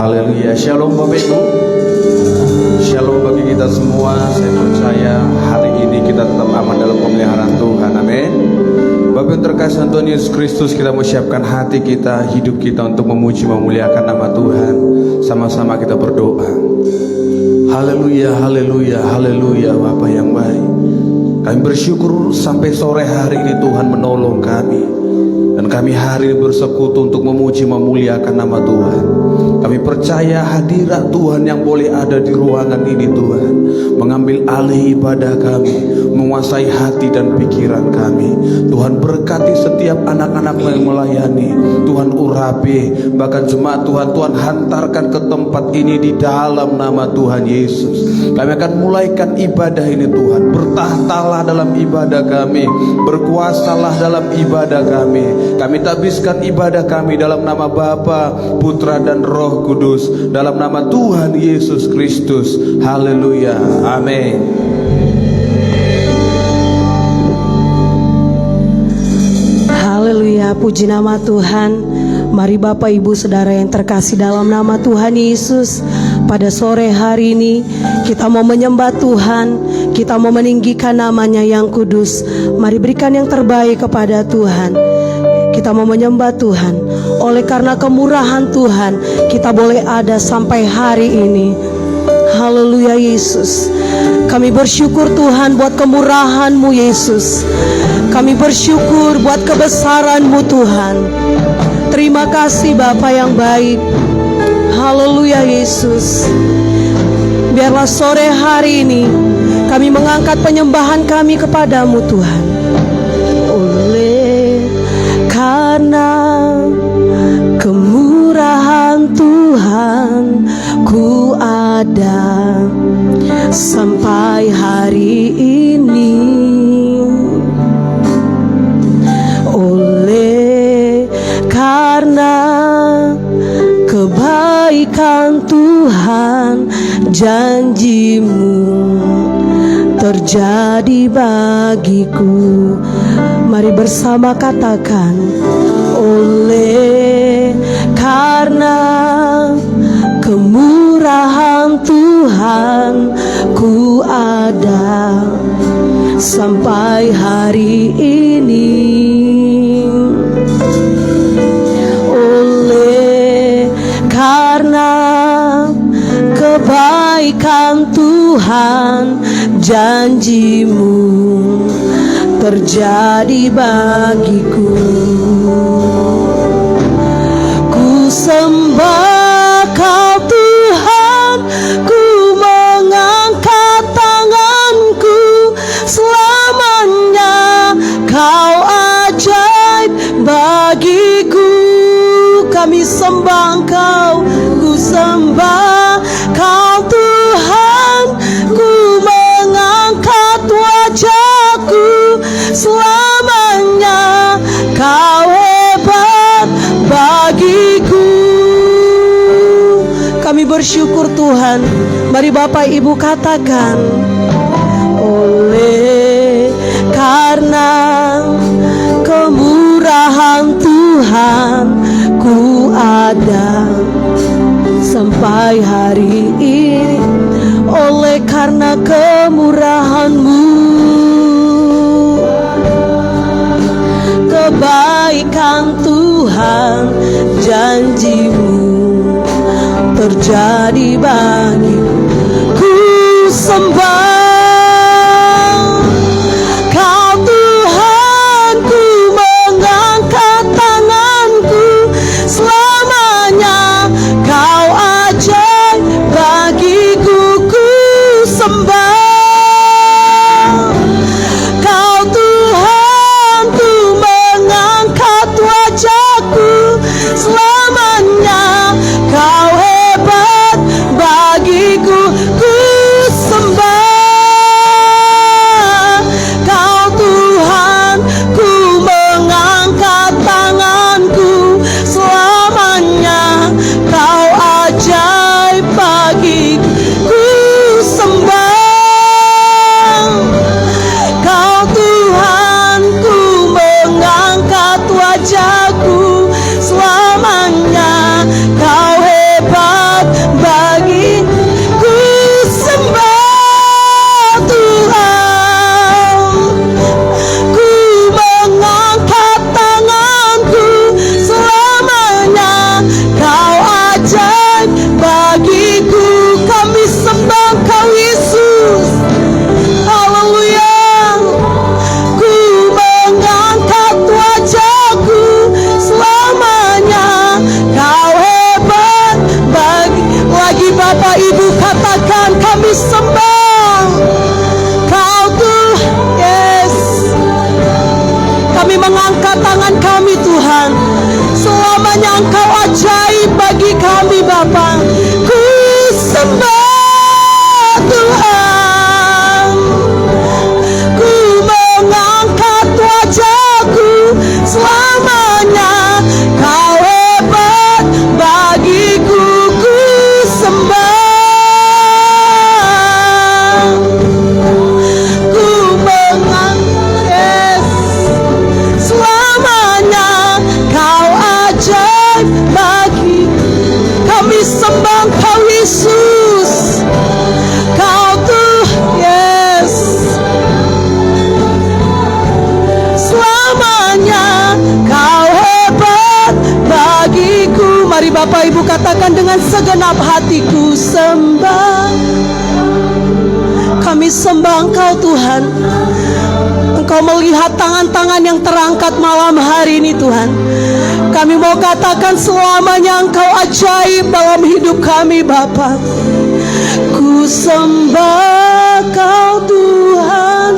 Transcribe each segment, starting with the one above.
Haleluya. Shalom Bapak Ibu. Shalom bagi kita semua. Saya percaya hari ini kita tetap aman dalam pemeliharaan Tuhan. Amin. Bapak yang terkasih Tuhan Yesus Kristus, kita mau siapkan hati kita, hidup kita untuk memuji memuliakan nama Tuhan. Sama-sama kita berdoa. Haleluya, haleluya, haleluya. Bapa yang baik, kami bersyukur sampai sore hari ini Tuhan menolong kami, dan kami hari ini bersekutu untuk memuji memuliakan nama Tuhan. Kami percaya hadirat Tuhan yang boleh ada di ruangan ini Tuhan, mengambil alih ibadah kami, menguasai hati dan pikiran kami. Tuhan berkati setiap anak-anak yang melayani. Tuhan urapi, bahkan jemaat Tuhan, Tuhan hantarkan ke tempat ini di dalam nama Tuhan Yesus. Kami akan mulaikan ibadah ini Tuhan. Bertahtalah dalam ibadah kami, berkuasalah dalam ibadah kami. Kami tabiskan ibadah kami dalam nama Bapa, Putra dan Roh Kudus, dalam nama Tuhan Yesus Kristus. Haleluya, amin. Haleluya, puji nama Tuhan. Mari Bapak Ibu Saudara yang terkasih dalam nama Tuhan Yesus, pada sore hari ini kita mau menyembah Tuhan, kita mau meninggikan namanya yang kudus. Mari berikan yang terbaik kepada Tuhan. Kita mau menyembah Tuhan. Oleh karena kemurahan Tuhan, kita boleh ada sampai hari ini. Haleluya Yesus. Kami bersyukur Tuhan buat kemurahan-Mu Yesus. Kami bersyukur buat kebesaran-Mu Tuhan. Terima kasih Bapa yang baik. Haleluya Yesus. Biarlah sore hari ini kami mengangkat penyembahan kami kepadamu Tuhan. Oleh karena kemurahan Tuhan, ku ada sampai hari ini. Oleh karena kebaikan Tuhan, janji-Mu terjadi bagiku. Mari bersama katakan, oleh karena kemurahan Tuhan, ku ada sampai hari ini. Oleh karena kebaikan Tuhan, janji-Mu terjadi bagiku. Ku sembah Kau Tuhan, ku mengangkat tanganku. Selamanya Kau ajaib bagiku. Kami sembah Engkau, ku sembah Kau Tuhan, ku mengangkat wajahku. Selamanya Kau hebat bagiku. Kami bersyukur Tuhan. Mari Bapak Ibu katakan, oleh karena kemurahan Tuhan, ku ada sampai hari ini. Oleh karena kemurahan-Mu, kebaikan Tuhan, janji-Mu terjadi bagiku. Ku sembah Kau Tuhan, ku mengangkat tanganku. Selamanya Kau ajaib bagiku. Ku sembah Kau Tuhan, ku mengangkat wajahku. Selamanya Kau hebat bagiku. Ku sembah Mari Bapak Ibu katakan dengan segenap hatiku, sembah. Kami sembah Engkau Tuhan. Engkau melihat tangan-tangan yang terangkat malam hari ini Tuhan. Kami mau katakan selamanya Engkau ajaib dalam hidup kami Bapa. Ku sembah Kau Tuhan,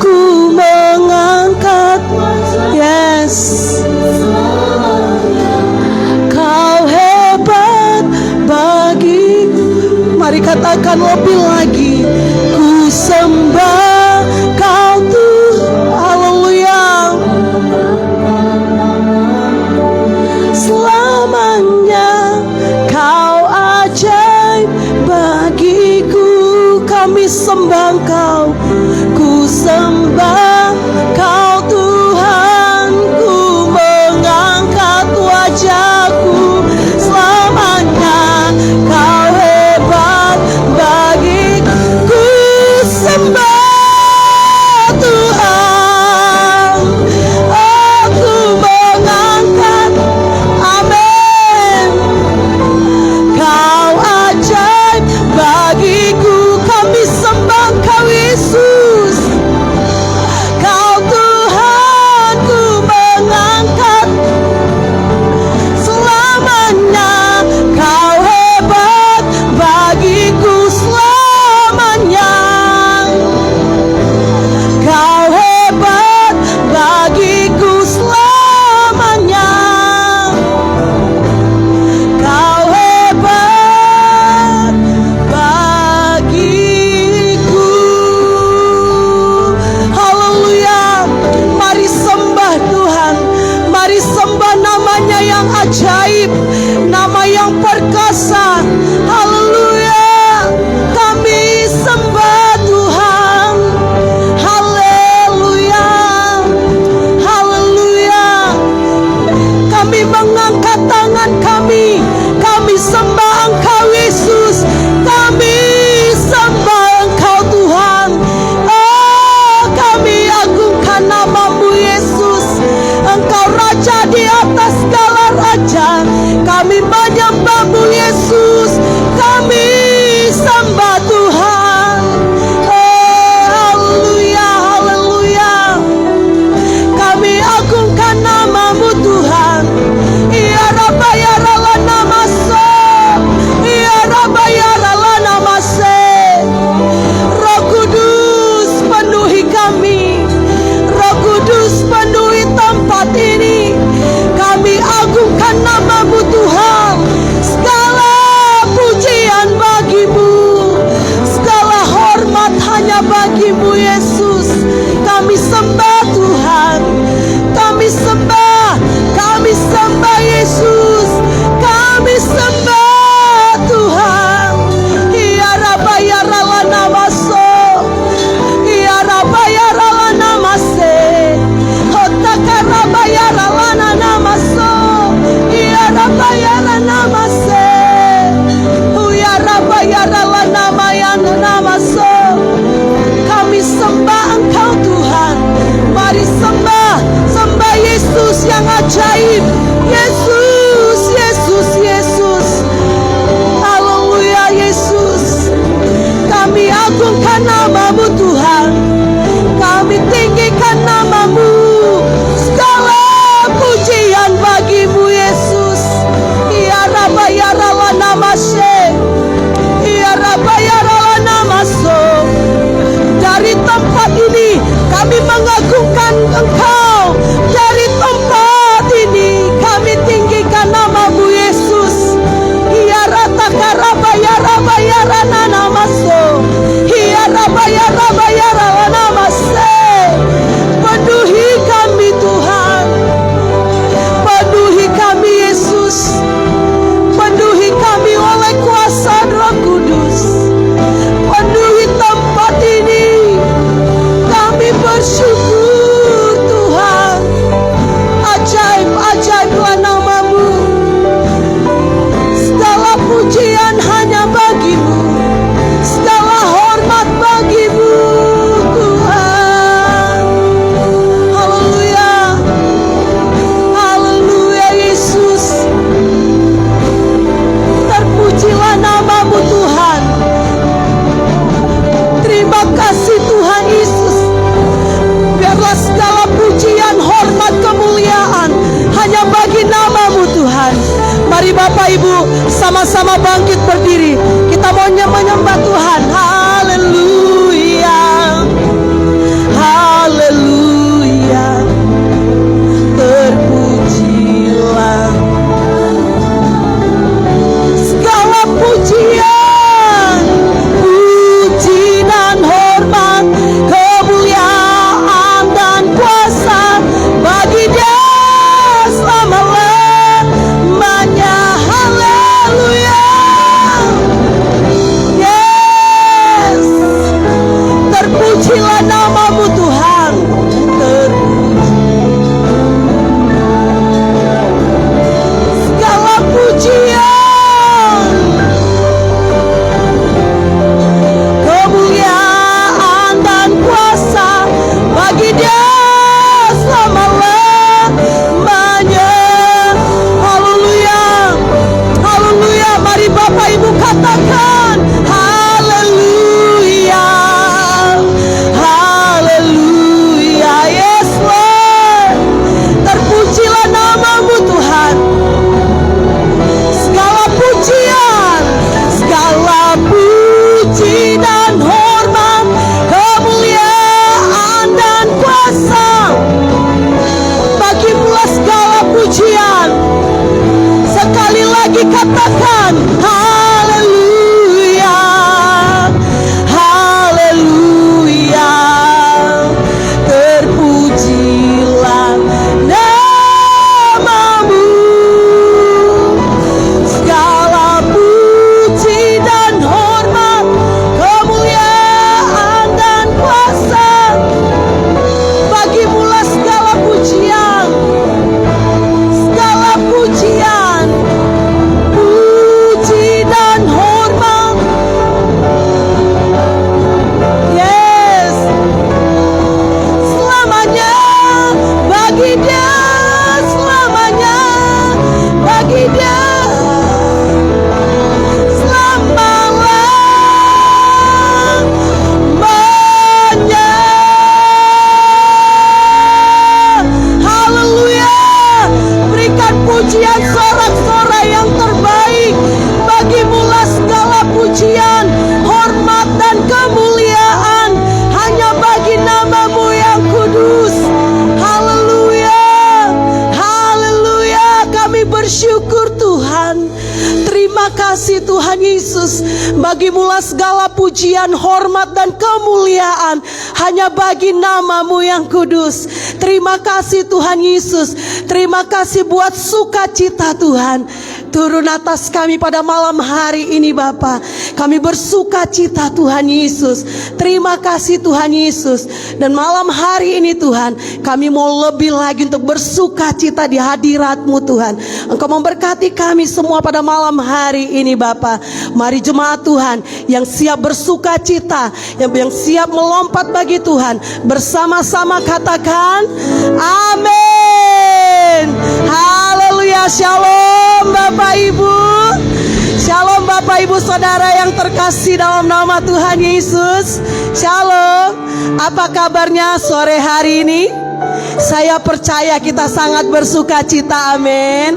ku mengangkat, yes. Kau hebat bagiku. Mari katakan lebih lagi. Ku sembah Kau Tuhan, haleluya. Selamanya Kau ajaib bagiku. Kami sembah Kau. Ku sembah Kau Tuhan, ku mengangkat wajahku. Selamanya Kau hebat bagiku. Ku sembah Tuhan, aku mengangkat, amin. Kau ajaib bagiku. Kami sembah Kau Yesus. Kau Tuhan, ku mengangkat. Selamanya Kau hebat bagiku. Selamanya Kau hebat bagiku. Selamanya Kau hebat bagiku. Haleluya. Mari sembah Tuhan. Mari sembah namanya yang ajaib, nama yang perkasa. Haleluya. Kami sembah Tuhan. Haleluya. Haleluya. Kami mengangkat tangan kami. Kami sembah Engkau Yesus. Kami sembah Engkau Tuhan. Oh, kami agungkan namamu Yesus. Engkau Raja di atas segala raja. Kami menyembahmu Yesus. Kami sembah Tuhan. Oh, haleluya, haleluya. Kami agungkan namamu Tuhan. Ya Rabba ya Rala namaso. Ya Rabba ya Rala namase. Roh Kudus penuhi kami. Roh Kudus penuhi tempat ini. Kami agungkan namamu Tuhan. Segala pujian bagimu. sama-sama bangkit berdiri. Kita mau menyembah Tuhan. Haleluya, haleluya. Terpujilah segala pujian, puji dan hormat, kemuliaan dan kuasa bagi Dia selama-lamanya. Haleluya. Yes. Terpujilah namamu Tuhan. Segala pujian, kemuliaan dan kuasa bagi Dia selama-lamanya. Haleluya, haleluya. Mari Bapak Ibu katakan haleluya, haleluya. Yes Lord. Terpujilah namamu Tuhan. Segala pujian, segala puji dan hormat, kemuliaan dan kuasa bagi-Mu segala pujian. Sekali lagi katakan haleluya, haleluya. Terpujilah namamu. Segala puji dan hormat, kemuliaan dan kuasa bagi-Mu segala pujian. Segala pujian, puji dan hormat. Yes. Selamanya bagi Dia, selamanya bagi Dia, selama-lamanya. Haleluya. Berikan pujian sorak-sorai yang terbaik. Bagi-Mu segala pujian, hormat dan kemuliaan hanya bagi namamu yang kudus. Haleluya, haleluya. Kami bersyukur Tuhan. Terima kasih Tuhan Yesus. Bagi-Mu segala pujian, hormat dan kemuliaan hanya bagi namamu yang kudus. Terima kasih Tuhan Yesus. Terima kasih buat sukacita Tuhan turun atas kami pada malam hari ini Bapa. Kami bersukacita Tuhan Yesus. Terima kasih Tuhan Yesus. Dan malam hari ini Tuhan, kami mau lebih lagi untuk bersukacita di hadirat-Mu Tuhan. Engkau memberkati kami semua pada malam hari ini Bapa. Mari jemaat Tuhan yang siap bersukacita, yang siap melompat bagi Tuhan, bersama-sama katakan amin. Haleluya. Shalom Bapak Ibu. Shalom Bapak Ibu Saudara yang terkasih dalam nama Tuhan Yesus. Shalom. Apa kabarnya sore hari ini? Saya percaya kita sangat bersukacita. Amin.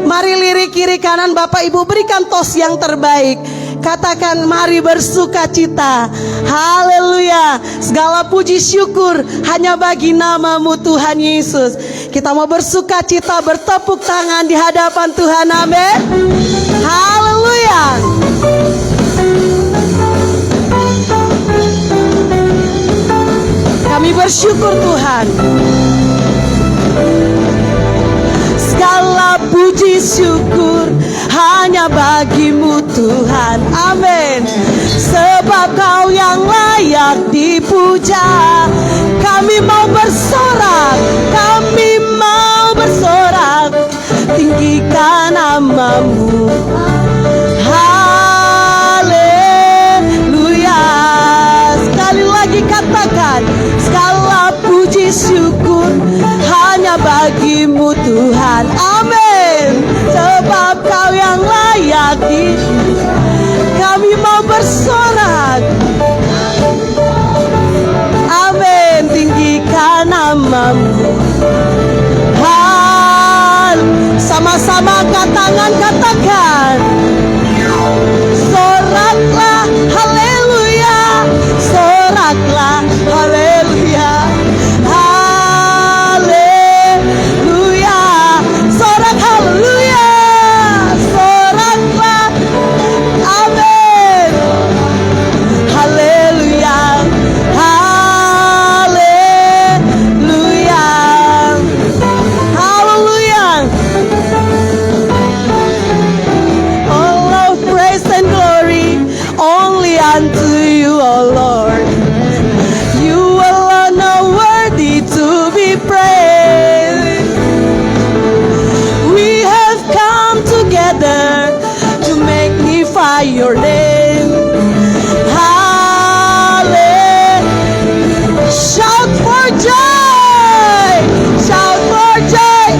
Mari lirik kiri kanan Bapak Ibu, berikan tos yang terbaik. Katakan mari bersukacita. Haleluya. Segala puji syukur hanya bagi namamu Tuhan Yesus. Kita mau bersukacita, bertepuk tangan di hadapan Tuhan. Amin. Haleluya. Kami bersyukur Tuhan. Segala puji syukur hanya bagi-Mu Tuhan. Amin. Sebab Kau yang layak dipuja. Kami mau bersorak, kami mau bersorak, tinggikan nama-Mu. Haleluya. Sekali lagi katakan, segala puji syukur hanya bagi-Mu Tuhan. Amin. Sebab Kau yang layak kami mau bersorak. Amin. Tinggikan nama-Mu. Sama-sama angkat tangan, katakan glorify your name. Hallelujah. Shout for joy. Shout for joy.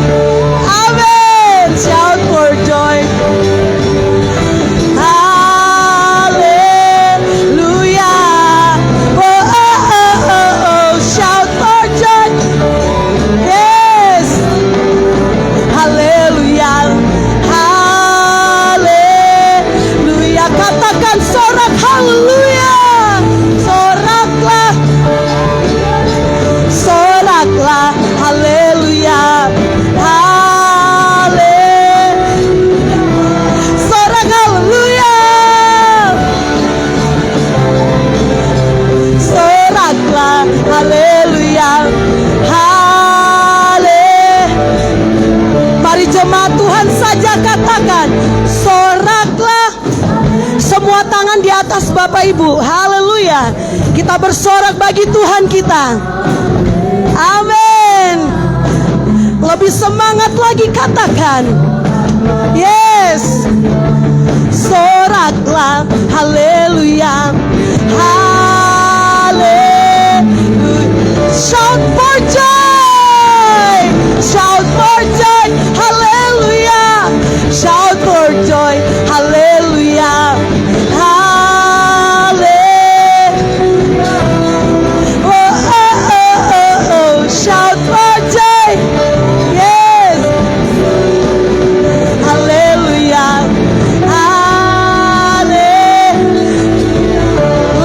Amen. Shout for joy. Hallelujah. Oh, oh, oh, oh, oh. Shout for joy. Yes. Hallelujah. Hallelujah. Katakan sorak haleluya. Soraklah. Soraklah. Haleluya. Sorak haleluya. Soraklah. Haleluya. Mari jemaat Tuhan saja katakan, soraklah. Semua tangan di atas Bapak Ibu. Haleluya. Kita bersorak bagi Tuhan kita. Amin. Lebih semangat lagi katakan. Yes. Soraklah. Haleluya. Haleluya. Shout for joy. Shout for joy. Haleluya. Shout for joy. Haleluya. Oh, oh, oh, oh, oh. Shout for joy. Yes. Haleluya.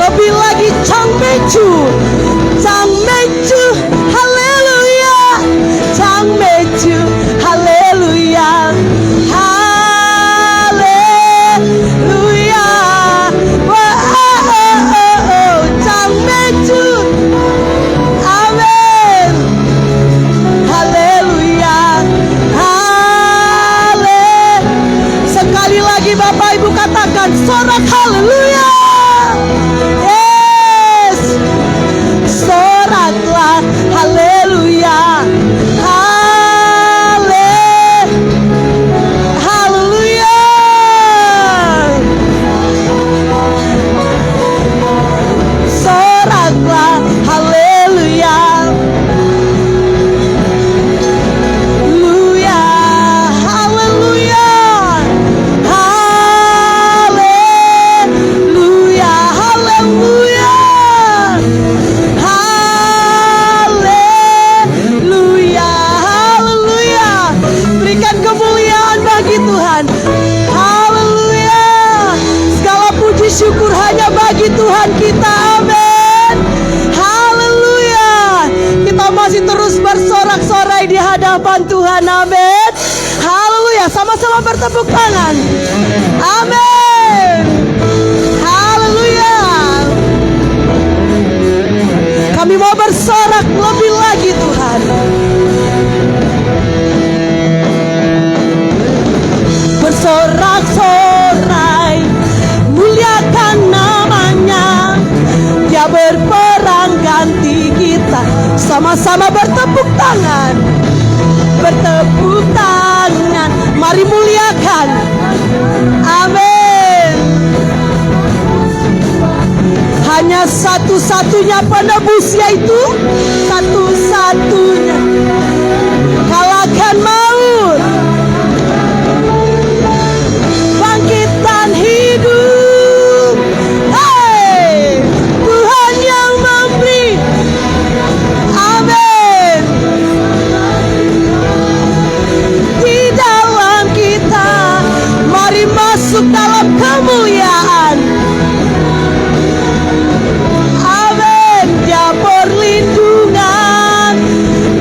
Lebih lagi Chang Meju. Chang Meju. Haleluya. Chang Meju. Haleluya. Haleluya. Oh, oh, oh, oh. Chang Meju. Amin. Haleluya. Sekali lagi Bapak Ibu katakan sorak haleluya. Yes. Soraklah haleluya. Haleluya. Soraklah haleluya. Haleluya. Haleluya. Haleluya. Haleluya. Haleluya. Haleluya. Berikan kemuliaan bagi Tuhan. Haleluya. Segala puji syukur hanya bagi Tuhan kita. Amin. Haleluya. Kita masih terus bersorak-sorai di hadapan Tuhan. Amin. Haleluya. Sama-sama bertepuk tangan. Amin. Haleluya. Kami mau bersorak lebih lagi Tuhan. Bersorak-sorai, muliakan namanya. Dia berperang ganti kita. Sama-sama bertepuk tangan. Bertepuk tangan. Mari muliakan. Amin. Hanya satu-satunya penebus, yaitu satu-satunya. Kalahkan maut. Bangkitan hidup. Hey, Tuhan yang memberi. Amin. Di dalam kita, mari masuk dalam kemuliaan. Amin. Dia perlindungan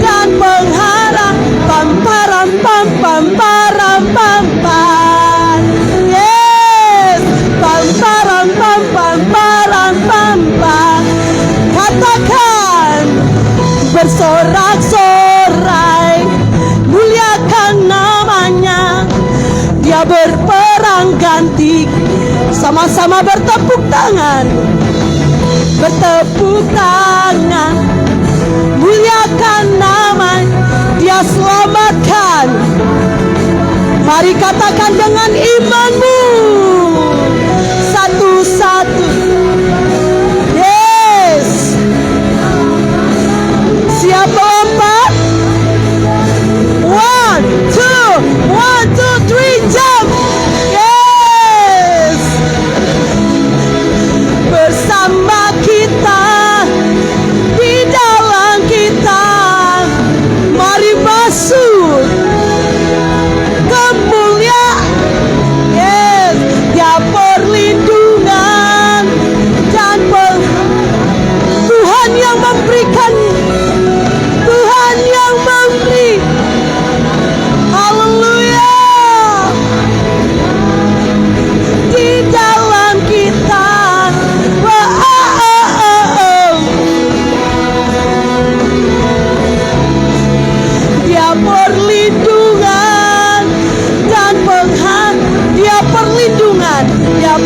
dan pengharapan. Pamparan pam pam param pam pam. Yes. Pamparan pam pam param pam pam. Katakan bersorak-sorai, muliakan namanya. Dia berperang ganti. Sama-sama bertepuk tangan. Bertepuk tangan. Muliakan namanya. Dia selamatkan. Mari katakan dengan imanmu.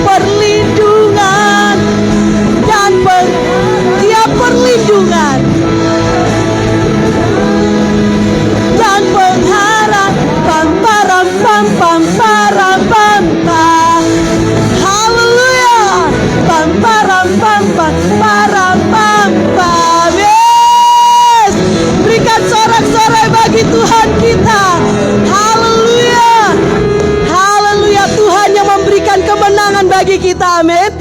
perlindungan dan tiap perlindungan dan pengharapan. Param pam pam param pam pam. Haleluya. Pam param pam pam param pam pam. Yes. Berikan sorak-sorai bagi Tuhan kita. Haleluya. Haleluya. Tuhan yang memberikan kemenangan bagi kita. Amin.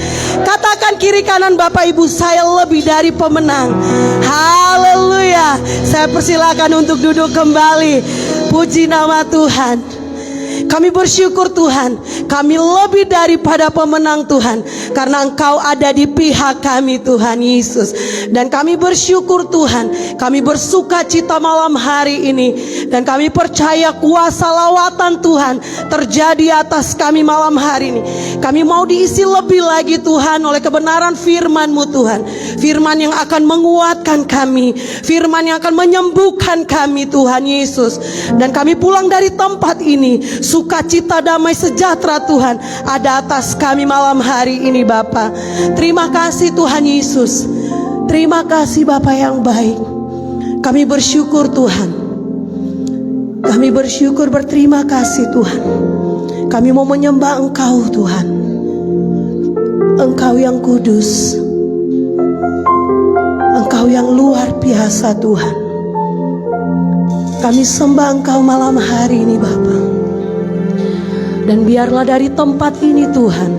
Katakan kiri kanan Bapak Ibu, saya lebih dari pemenang. Haleluya. Saya persilakan untuk duduk kembali. Puji nama Tuhan. Kami bersyukur Tuhan, kami lebih daripada pemenang Tuhan, karena Engkau ada di pihak kami Tuhan Yesus. Dan kami bersyukur Tuhan, kami bersuka cita malam hari ini. Dan kami percaya kuasa lawatan Tuhan terjadi atas kami malam hari ini. Kami mau diisi lebih lagi Tuhan oleh kebenaran firman-Mu Tuhan. Firman yang akan menguatkan kami, firman yang akan menyembuhkan kami Tuhan Yesus. Dan kami pulang dari tempat ini, sukacita damai sejahtera Tuhan ada atas kami malam hari ini Bapa. Terima kasih Tuhan Yesus. Terima kasih Bapa yang baik. Kami bersyukur Tuhan. Kami bersyukur, berterima kasih Tuhan. Kami mau menyembah Engkau Tuhan. Engkau yang kudus, Engkau yang luar biasa Tuhan. Kami sembah Engkau malam hari ini Bapa. Dan biarlah dari tempat ini Tuhan,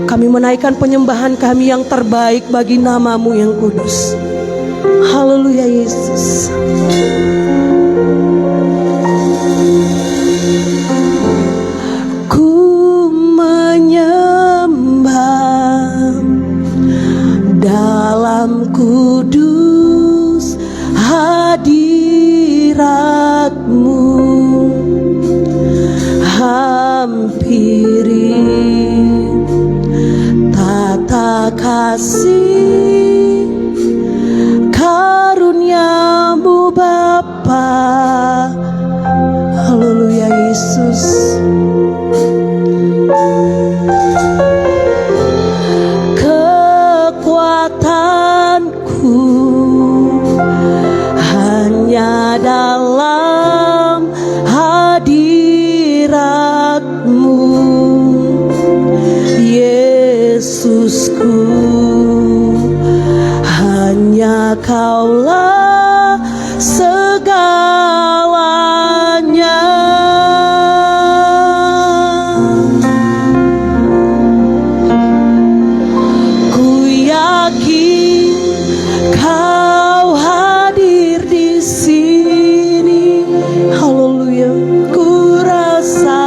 kami menaikkan penyembahan kami yang terbaik bagi nama-Mu yang kudus. Haleluya Yesus. Ku menyembah dalam kudus hadirat-Mu. Hampiri tata kasih karunia-Mu Bapa. Haleluya Yesus. Kekuatanku hanya dalam hadirat-Mu Yesusku. Hanya Kaulah segalanya. Ku yakin Kau hadir di sini. Haleluya. Ku rasa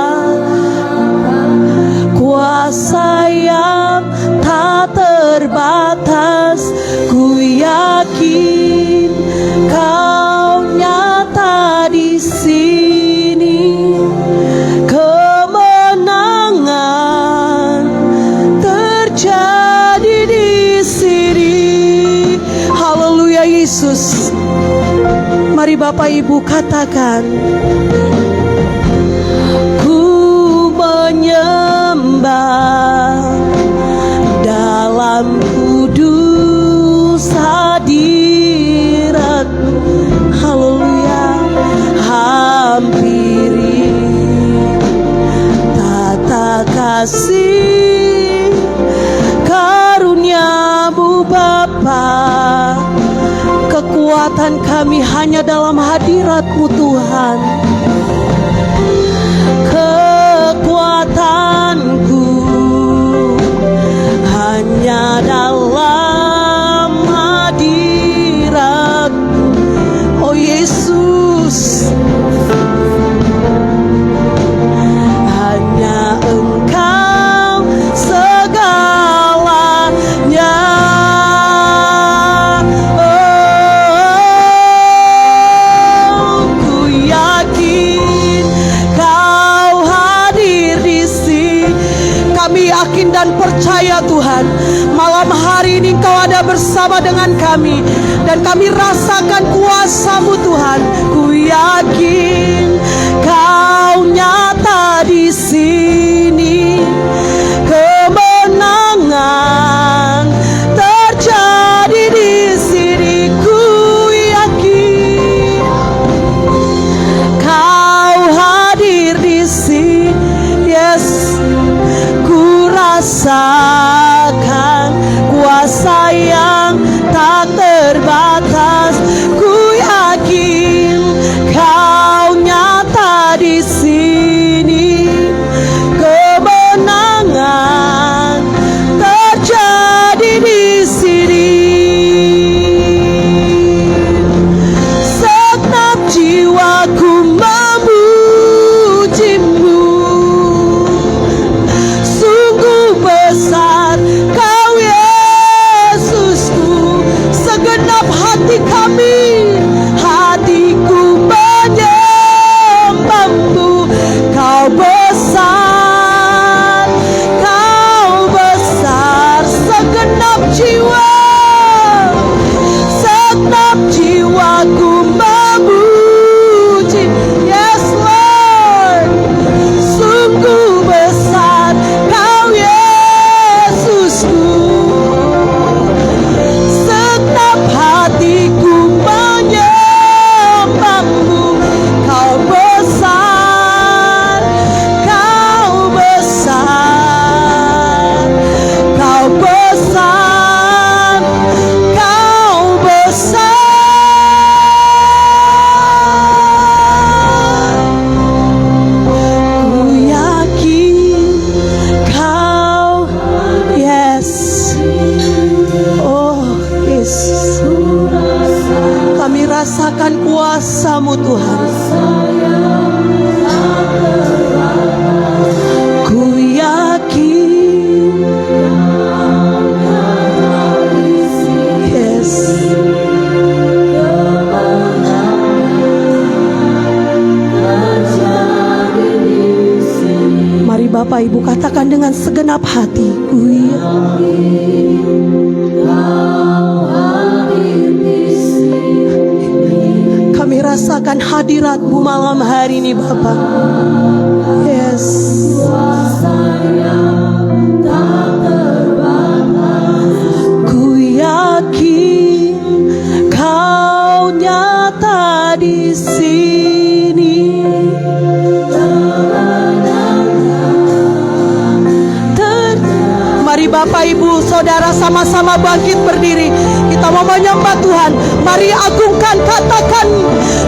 kuasa yang tak terbatas. Ku yakin Kau nyata di sini. Kemenangan terjadi di sini. Haleluya Yesus. Mari Bapak Ibu katakan, ku menyembah dalam kudus hadirat. Haleluya. Hampiri tata kasih karunia-Mu Bapa. Kekuatan kami hanya dalam hadirat-Mu Tuhan. Kekuatanku hanya dalam hadirat-Mu. Oh Yesus, hanya Engkau segalanya. Oh, ku yakin Kau hadir di sini. Kami yakin dan percaya Tuhan, malam hari ini Engkau ada bersama dengan kami. Dan kami rasakan kuasa-Mu Tuhan. Ku yakin Kau nyata di sini. rasakan kuasa yang tak terbatas. Ku yakin Kau nyata di sini. Kemenangan terjadi di sini. Segenap jiwaku memuji-Mu. Sungguh besar Kau Yesusku. Segenap hati kami, hatiku menyembah-Mu. Kau besar, Kau besar. Segenap jiwa, segenap jiwaku memuji. Yes Lord, sungguh besar Kau Yesusku. Segenap hatiku menyembah-Mu. Kau besar, Kau besar. Kau besar, Kau besar. Ku yakin Kau, yes. Oh Yesus, kami rasakan kuasa-Mu Tuhan. Ku yakin, yes. Mari Bapak Ibu katakan dengan segenap hati. Ku Kami rasakan hadirat-Mu malam hari ini Bapak. Yes. Ku yakin Kau nyata di sini. Mari Bapak Ibu Saudara sama-sama bangkit berdiri. Kita mau menyembah Tuhan. Mari agungkan, katakan,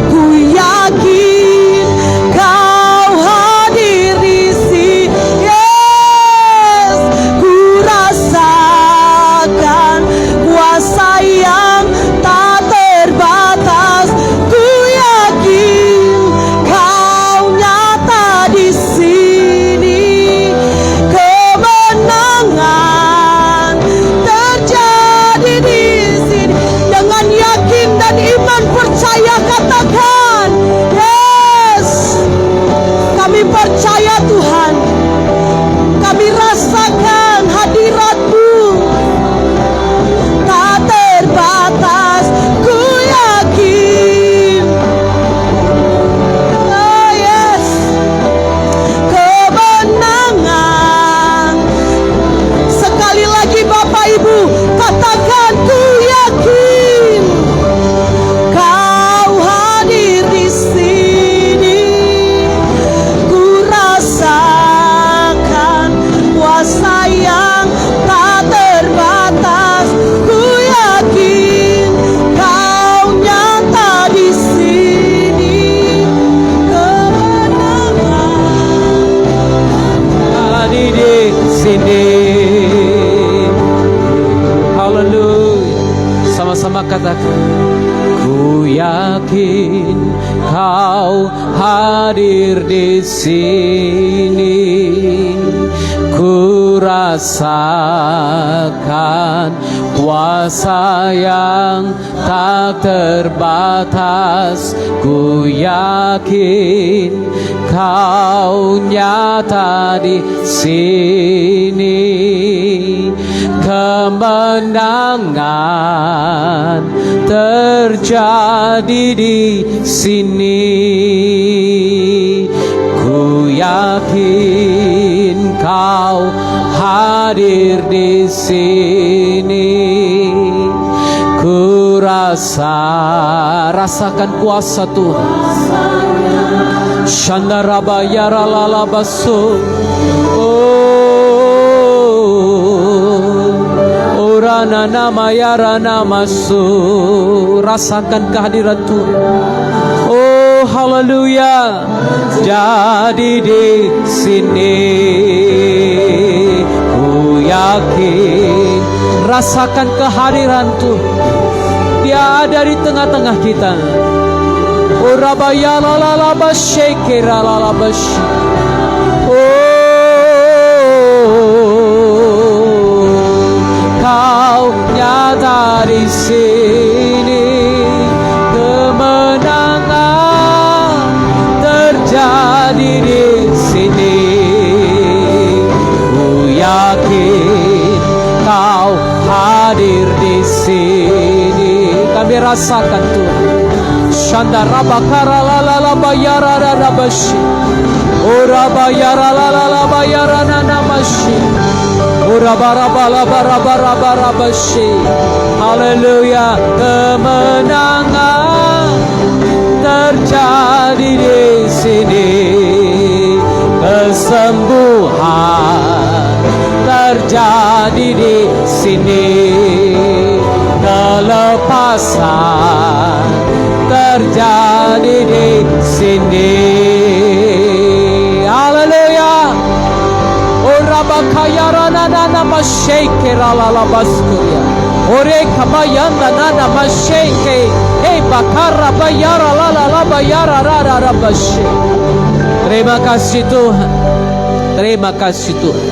ku yakin Kau hadir di sini. Yes, ku rasakan kuasa yang tak terbatas. Ku yakin Kau nyata di sini. Kemenangan terjadi di sini. Dengan yakin dan iman percaya katakan, yes. Kami percaya Tuhan. Kami rasakan hadirat-Mu tak terbatas. Ku yakin, oh yes. Kemenangan. Sekali lagi Bapak Ibu katakan, ku yakin Kau hadir di sini. Ku rasakan kuasa yang tak terbatas. Ku yakin Kau nyata di sini. Kemenangan Ada di sini. Haleluya. Sama-sama katakan, ku yakin Kau hadir di sini. Ku rasakan kuasa yang tak terbatas. Ku yakin Kau nyata di sini. Kemenangan terjadi di sini. Ku yakin Kau hadir di sini. Ku rasakan kuasa Tuhan. Shandaraba yaralalabaso. Oh, Rana nama ya rana masu. Rasakan kehadiran Tuhan. Oh haleluya. Jadi di sini ku yakin rasakan kehadiran Tuhan. Dia ada di tengah-tengah kita. Oh rabaya la la la basyeke la la la basy. Kau nyata di sini, kemenangan terjadi di sini. Ku yakin Kau hadir di sini. Kami rasakan Tuhan. Shanda rabakara la la la bayara la bashi. Ora bayara la la la bayara na namashi. Haleluya, kemenangan terjadi di sini, kesembuhan terjadi di sini, kelepasan terjadi di sini. Haleluya. Orabakayara nana mashake rala baskuya. Ore kabayanda nana mashake. Hey bakara bayara la bayara rara bashe. Terima kasih Tuhan. Terima kasih Tuhan.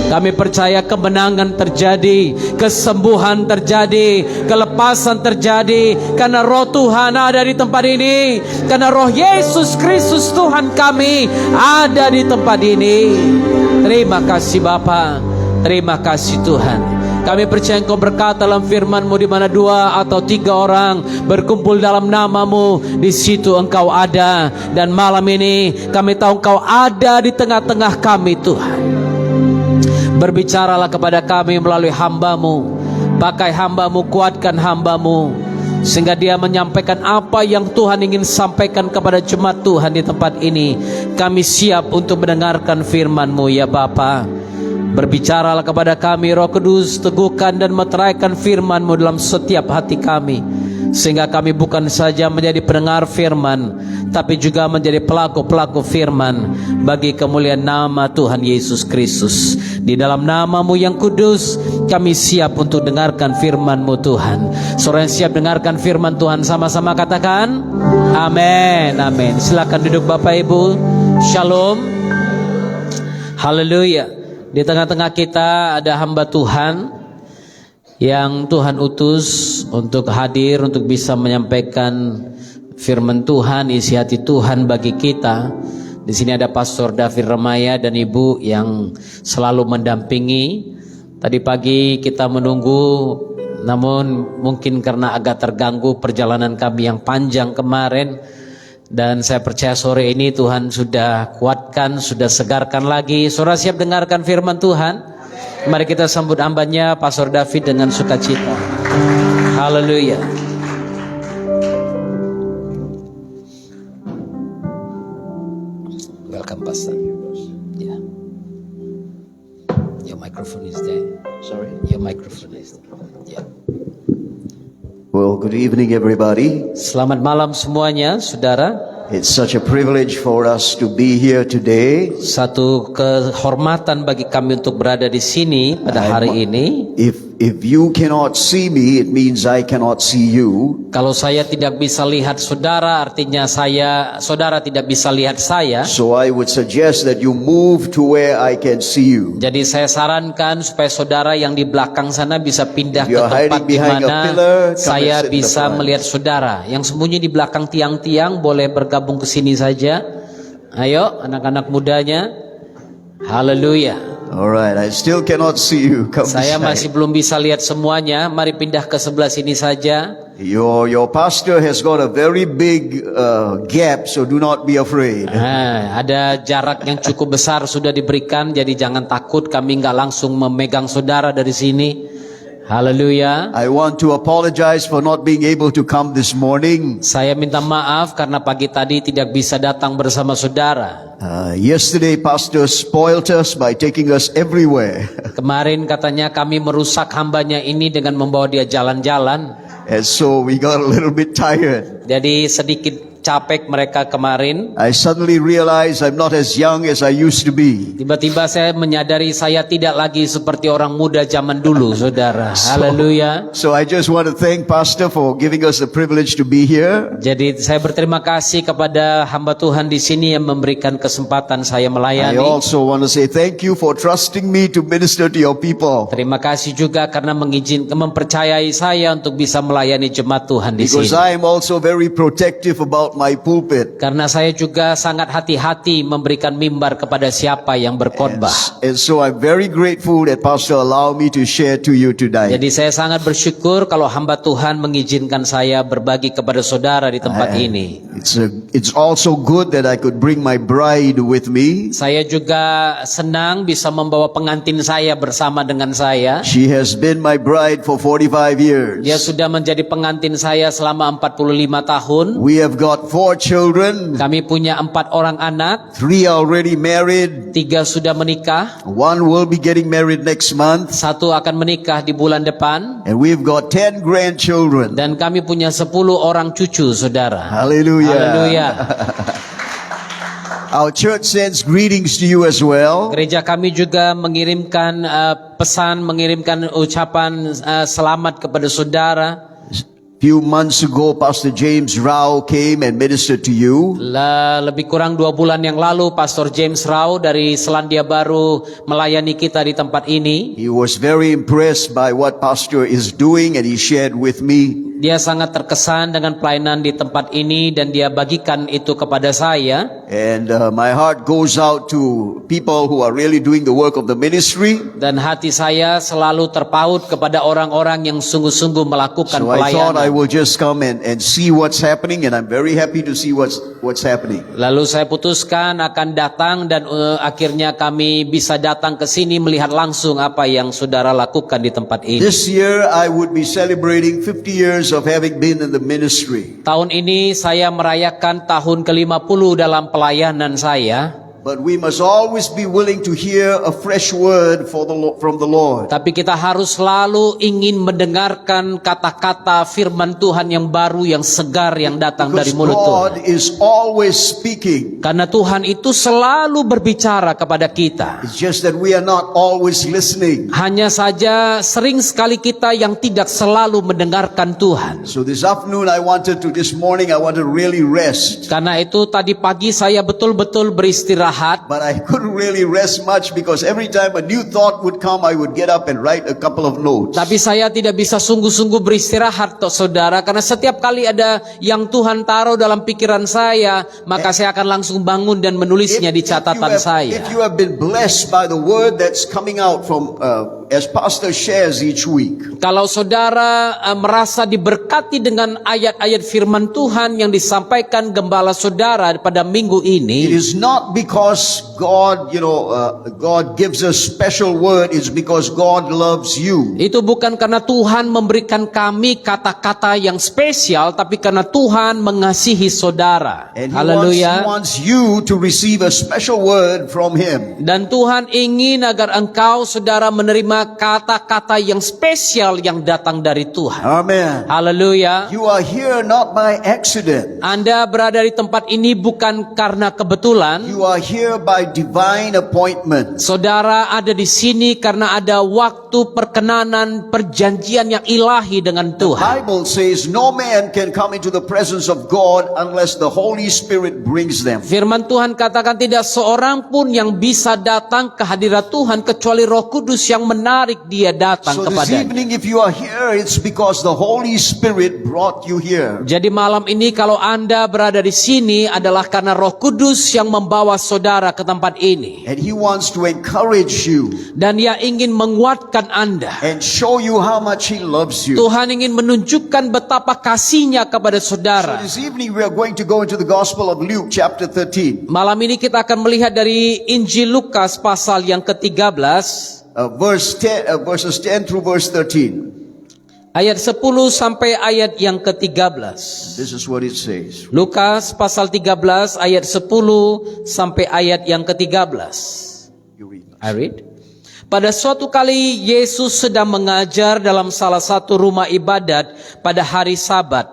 Kami percaya kemenangan terjadi, kesembuhan terjadi, kelepasan terjadi, karena roh Tuhan ada di tempat ini, karena roh Yesus Kristus Tuhan kami ada di tempat ini. Terima kasih Bapa, terima kasih Tuhan. Kami percaya Engkau berkata dalam firman-Mu, di mana 2 atau 3 orang berkumpul dalam nama-Mu, di situ Engkau ada. Dan malam ini kami tahu Engkau ada di tengah-tengah kami Tuhan. Berbicaralah kepada kami melalui hamba-Mu. Pakai hamba-Mu, kuatkan hamba-Mu, sehingga dia menyampaikan apa yang Tuhan ingin sampaikan kepada jemaat Tuhan di tempat ini. Kami siap untuk mendengarkan firman-Mu ya Bapa. Berbicaralah kepada kami Roh Kudus, teguhkan dan meteraikan firman-Mu dalam setiap hati kami, sehingga kami bukan saja menjadi pendengar firman, tapi juga menjadi pelaku-pelaku firman bagi kemuliaan nama Tuhan Yesus Kristus. Di dalam nama-Mu yang kudus, kami siap untuk dengarkan firman-Mu Tuhan. Saudara yang siap dengarkan firman Tuhan, sama-sama katakan amin, amin. Silakan duduk Bapak Ibu. Shalom. Haleluya. Di tengah-tengah kita ada hamba Tuhan yang Tuhan utus untuk hadir, untuk bisa menyampaikan firman Tuhan, isi hati Tuhan bagi kita. Di sini ada Pastor David Remaya dan Ibu yang selalu mendampingi. Tadi pagi kita menunggu, namun mungkin karena agak terganggu perjalanan kami yang panjang kemarin. Dan saya percaya sore ini Tuhan sudah kuatkan, sudah segarkan lagi. Saudara siap dengarkan firman Tuhan? Mari kita sambut hambanya Pastor David dengan sukacita. Haleluya. Welcome Pastor. Yeah. Your microphone is there. Sorry. Your microphone is there. Yeah. Well, good evening, everybody. Selamat malam semuanya, saudara. It's such a privilege for us to be here today. Satu kehormatan bagi kami untuk berada di sini pada hari ini. If you cannot see me, it means I cannot see you. Kalau saya tidak bisa lihat saudara, artinya saudara tidak bisa lihat saya. So I would suggest that you move to where I can see you. Jadi saya sarankan supaya saudara yang di belakang sana bisa pindah If ke you're tempat hiding di behind a mana pillar, come saya and sit in the bisa front. melihat saudara. Yang sembunyi di belakang tiang-tiang boleh bergabung ke sini saja. Ayo anak-anak mudanya. Haleluya. Alright, I still cannot see you. Come Saya beside. masih belum bisa lihat semuanya. Mari pindah ke sebelah sini saja. Your pastor has got a very big gap, so do not be afraid. Ada jarak yang cukup besar sudah diberikan, jadi jangan takut. Kami nggak langsung memegang saudara dari sini. Haleluya. I want to apologize for not being able to come this morning. Saya minta maaf karena pagi tadi tidak bisa datang bersama saudara. Yesterday, Pastor spoiled us by taking us everywhere. Kemarin katanya kami merusak hambanya ini dengan membawa dia jalan-jalan. And so we got a little bit tired. Jadi sedikit capek mereka kemarin. I suddenly realized I'm not as young as I used to be. Tiba-tiba saya menyadari saya tidak lagi seperti orang muda zaman dulu, saudara. Haleluya. So I just want to thank Pastor for giving us the privilege to be here. Jadi saya berterima kasih kepada hamba Tuhan di sini yang memberikan kesempatan saya I melayani. also want to say thank you for trusting me to minister to your people. Terima kasih juga karena mempercayai saya untuk bisa melayani jemaat Tuhan di Because sini. I am also very protective about my pulpit. Karena saya juga sangat hati-hati memberikan mimbar kepada siapa yang berkhotbah. And so I'm very grateful that Pastor allowed me to share to you tonight. Jadi saya sangat bersyukur kalau hamba Tuhan mengizinkan saya berbagi kepada saudara di tempat ini. It's also good that I could bring my bride with me. Saya juga senang bisa membawa pengantin saya bersama dengan saya. She has been my bride for 45 years. Dia sudah menjadi pengantin saya selama 45 tahun. We have got 4 children. Kami punya 4 orang anak. 3 already married. 3 sudah menikah. 1 will be getting married next month. 1 akan menikah di bulan depan. And we've got 10 grandchildren. Dan kami punya 10 orang cucu, saudara. Hallelujah. Haleluya. Our church sends greetings to you as well. Gereja kami juga mengirimkan pesan, mengirimkan ucapan selamat kepada saudara. Few months ago, Pastor James Rao came and ministered to you. Lebih kurang 2 bulan yang lalu, Pastor James Rao dari Selandia Baru melayani kita di tempat ini. He was very impressed by what Pastor is doing and he shared with me. Dia sangat terkesan dengan pelayanan di tempat ini dan dia bagikan itu kepada saya. And my heart goes out to people who are really doing the work of the ministry. Dan hati saya selalu terpaut kepada orang-orang yang sungguh-sungguh melakukan So I thought I pelayanan. will just come and see what's happening, and I'm very happy to see what's happening. Lalu saya putuskan akan datang dan akhirnya kami bisa datang ke sini melihat langsung apa yang saudara lakukan di tempat ini. This year I would be celebrating 50 years of having been in the ministry. Tahun ini saya merayakan tahun ke-50 dalam pelayanan saya. But we must always be willing to hear a fresh word from the Lord. Tapi kita harus selalu ingin mendengarkan kata-kata firman Tuhan yang baru, yang segar, yang datang dari Because mulut Tuhan. God is always speaking. Karena Tuhan itu selalu berbicara kepada kita. It's just that we are not always listening. Hanya saja sering sekali kita yang tidak selalu mendengarkan Tuhan. So this morning I want to really rest. Karena itu tadi pagi saya betul-betul beristirahat. But I couldn't really rest much because every time a new thought would come, I would get up and write a couple of notes. Tapi saya tidak bisa sungguh-sungguh beristirahat, saudara, karena setiap kali ada yang Tuhan taruh dalam pikiran saya, maka saya akan langsung bangun dan menulisnya di catatan saya. If you have been blessed by the word that's coming out from as Pastor shares each week. Kalau saudara merasa diberkati dengan ayat-ayat firman Tuhan yang disampaikan gembala saudara pada minggu It ini, is not because God, God gives us special word. It's because God loves you. itu bukan karena Tuhan memberikan kami kata-kata yang spesial, tapi karena Tuhan mengasihi saudara. And He Haleluya. wants you to receive a special word from Him. Dan Tuhan ingin agar engkau, saudara, menerima kata-kata yang spesial yang datang dari Tuhan. Amen. Haleluya. You are here not by accident. Anda berada di tempat ini bukan karena kebetulan. You are here by divine appointment. Saudara ada di sini karena ada waktu perkenanan perjanjian yang ilahi dengan Tuhan. Bible says no man can come into the presence of God unless the Holy Spirit brings them. Firman Tuhan katakan tidak seorang pun yang bisa datang ke hadirat Tuhan kecuali Roh Kudus yang menarik dia datang So this kepadanya. evening if you are here, it's because the Holy Spirit brought you here. Jadi malam ini kalau Anda berada di sini adalah karena Roh Kudus yang membawa saudara ke tempat ini. And He wants to encourage you Dan Dia ingin menguatkan Anda. and show you how much He loves you. Tuhan ingin menunjukkan betapa kasihnya kepada So saudara. this evening we are going to go into the Gospel of Luke chapter 13. Malam ini kita akan melihat dari Injil Lukas pasal yang ke-13. Verses 10 through verse 13. ayat 10 sampai ayat yang ke-13. This is what it says. Lukas pasal 13 ayat 10 sampai ayat yang ke-13. You read. I read. Pada suatu kali Yesus sedang mengajar dalam salah satu rumah ibadat pada hari Sabat.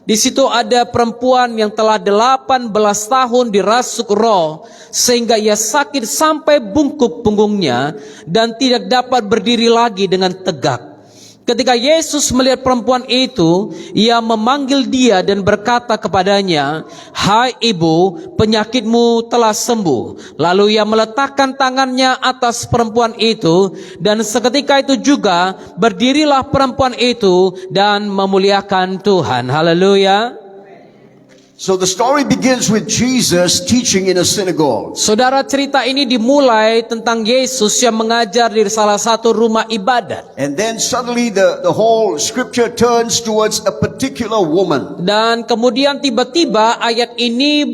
Di situ ada perempuan yang telah 18 tahun dirasuk roh sehingga ia sakit sampai bungkuk punggungnya dan tidak dapat berdiri lagi dengan tegak. Ketika Yesus melihat perempuan itu, ia memanggil dia dan berkata kepadanya, "Hai ibu, penyakitmu telah sembuh." Lalu ia meletakkan tangannya atas perempuan itu, dan seketika itu juga berdirilah perempuan itu dan memuliakan Tuhan. Haleluya. So the story begins with Jesus teaching in a synagogue. Saudara, cerita ini dimulai tentang Yesus yang mengajar di salah satu rumah ibadat. And then suddenly the whole scripture turns towards a particular woman. Dan kemudian tiba-tiba ayat ini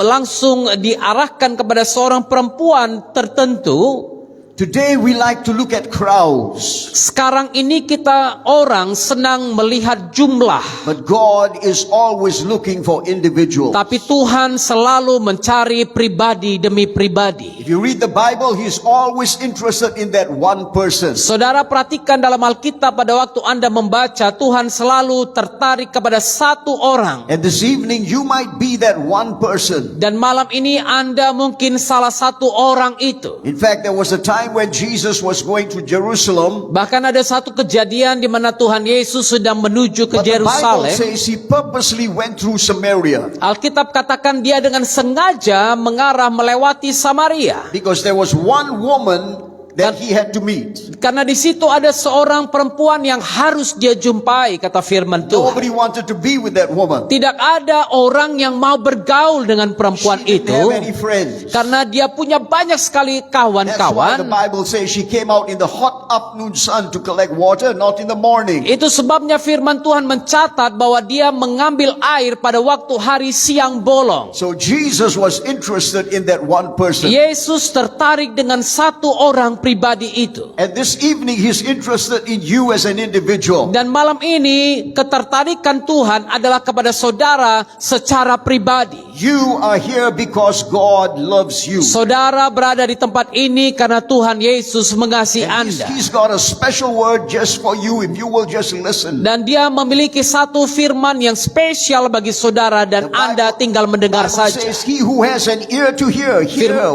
langsung diarahkan kepada seorang perempuan tertentu. Today we like to look at crowds. Sekarang ini kita orang senang melihat jumlah. But God is always looking for individuals. Tapi Tuhan selalu mencari pribadi demi pribadi. If you read the Bible, He's always interested in that one person. Saudara, perhatikan dalam Alkitab pada waktu Anda membaca, Tuhan selalu tertarik kepada satu orang. And this evening you might be that one person. Dan malam ini Anda mungkin salah satu orang itu. In fact, there was a time when Jesus was going to Jerusalem. Bahkan ada satu kejadian di mana Tuhan Yesus sedang menuju ke But the Bible Yerusalem. says He purposely went through Samaria. Alkitab katakan dia dengan sengaja mengarah melewati Samaria. Because there was one woman that He had to meet. Karena di situ ada seorang perempuan yang harus dia jumpai, kata firman Tuhan. Nobody wanted to be with that woman. Tidak ada orang yang mau bergaul dengan perempuan She didn't itu. have any friends. Karena dia punya banyak sekali That's why the kawan-kawan. Bible says she came out in the hot afternoon sun to collect water, not in the morning. Itu sebabnya firman Tuhan mencatat bahwa dia mengambil air pada waktu hari siang bolong. So Jesus was interested in that one person. Yesus tertarik dengan satu orang pribadi itu. And this evening He's interested in you as an individual. Dan malam ini ketertarikan Tuhan adalah kepada saudara secara pribadi. You are here because God loves you. Saudara berada di tempat ini karena Tuhan Yesus mengasihi And Anda. he's got a special word just for you if you will just listen. Dan dia memiliki satu firman yang spesial bagi saudara dan Anda tinggal mendengar Bible saja. says, he who has an ear to hear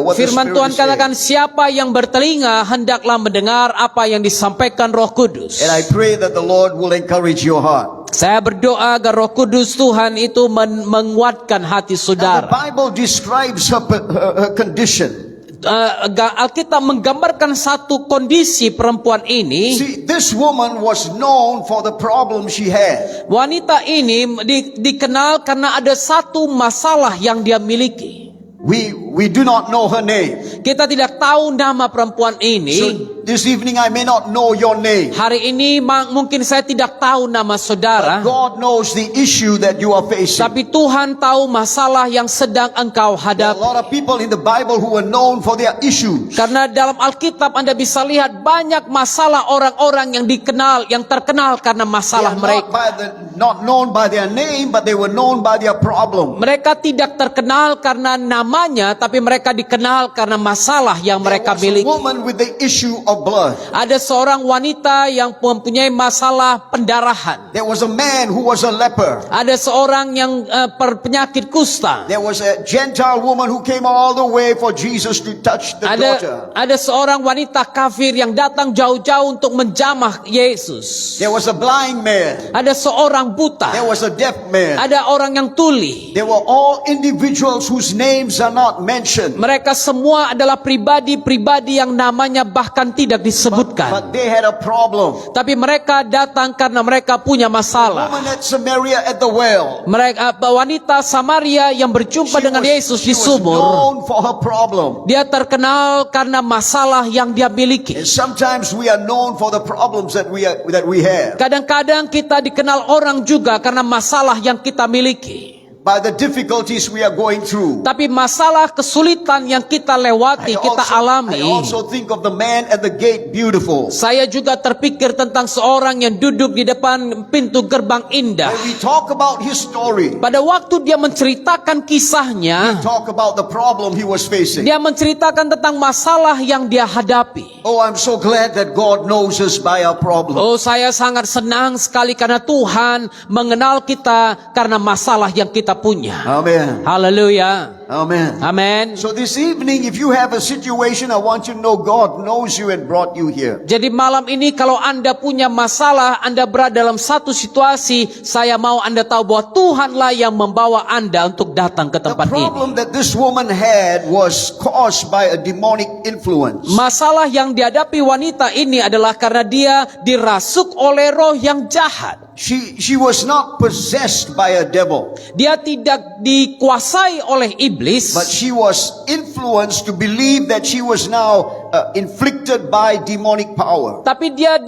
what the Firman Spirit Tuhan is saying. katakan, siapa yang bertelinga hendaklah mendengar apa yang disampaikan Roh Kudus. And I pray that the Lord will encourage your heart. Saya berdoa agar Roh Kudus Tuhan itu menguatkan hati Now, the saudara. Bible describes her condition. Alkitab menggambarkan satu kondisi perempuan ini. See, this woman was known for the problem she had. Wanita ini dikenal karena ada satu masalah yang dia miliki. We do not know her name. Kita tidak tahu nama perempuan ini. So this evening I may not know your name. Hari ini mungkin saya tidak tahu nama saudara. God knows the issue that you are facing. Tapi Tuhan tahu masalah yang sedang engkau There are a hadapi. lot of people in the Bible who are known for their issues. Karena dalam Alkitab Anda bisa lihat banyak masalah orang-orang yang dikenal, yang terkenal karena They masalah are mereka. not known by their name, but they were known by their problem. Mereka tidak terkenal karena namanya, tapi mereka dikenal karena masalah yang There mereka was a miliki. woman with the issue of blood. Ada seorang wanita yang mempunyai masalah pendarahan. There was a man who was a leper. Ada seorang yang berpenyakit kusta. There was a Gentile woman who came all the way for Jesus to touch the daughter. Ada seorang wanita kafir yang datang jauh-jauh untuk menjamah Yesus. There was a blind man. Ada seorang There buta. was a deaf man. Ada orang yang tuli. They were all individuals whose names are not mentioned. Mereka semua adalah pribadi-pribadi yang namanya bahkan tidak disebutkan. But they had a problem. Tapi mereka datang karena mereka punya masalah. Woman at Samaria at the well. Mereka wanita Samaria yang berjumpa dengan Yesus She di was sumur. known for her problem. Dia terkenal karena masalah yang dia miliki. And sometimes we are known for the problems that we have. Kadang-kadang kita dikenal orang juga karena masalah yang kita miliki. by the difficulties we are going through. Tapi masalah kesulitan yang kita lewati, kita I alami. also think of the man at the gate, beautiful. Saya juga terpikir tentang seorang yang duduk di depan pintu gerbang indah. When we talk about his story, Pada waktu dia menceritakan kisahnya, talk about the problem he was facing. dia menceritakan tentang masalah yang dia hadapi. Oh, I'm so glad that God knows us by our problem. Oh, saya sangat senang sekali karena Tuhan mengenal kita karena masalah yang kita punya. Amen. Haleluya. Amen. Amin. So this evening, if you have a situation, I want you to know God knows you and brought you here. Jadi malam ini kalau Anda punya masalah, Anda berada dalam satu situasi, saya mau Anda tahu bahwa Tuhanlah yang membawa Anda untuk datang ke The tempat ini. problem that this woman had was caused by a demonic influence. Masalah yang dihadapi wanita ini adalah karena dia dirasuk oleh roh yang jahat. She was not possessed by a devil, Dia tidak dikuasai oleh iblis, but she was influenced to believe that she was now inflicted by demonic power. tapi dia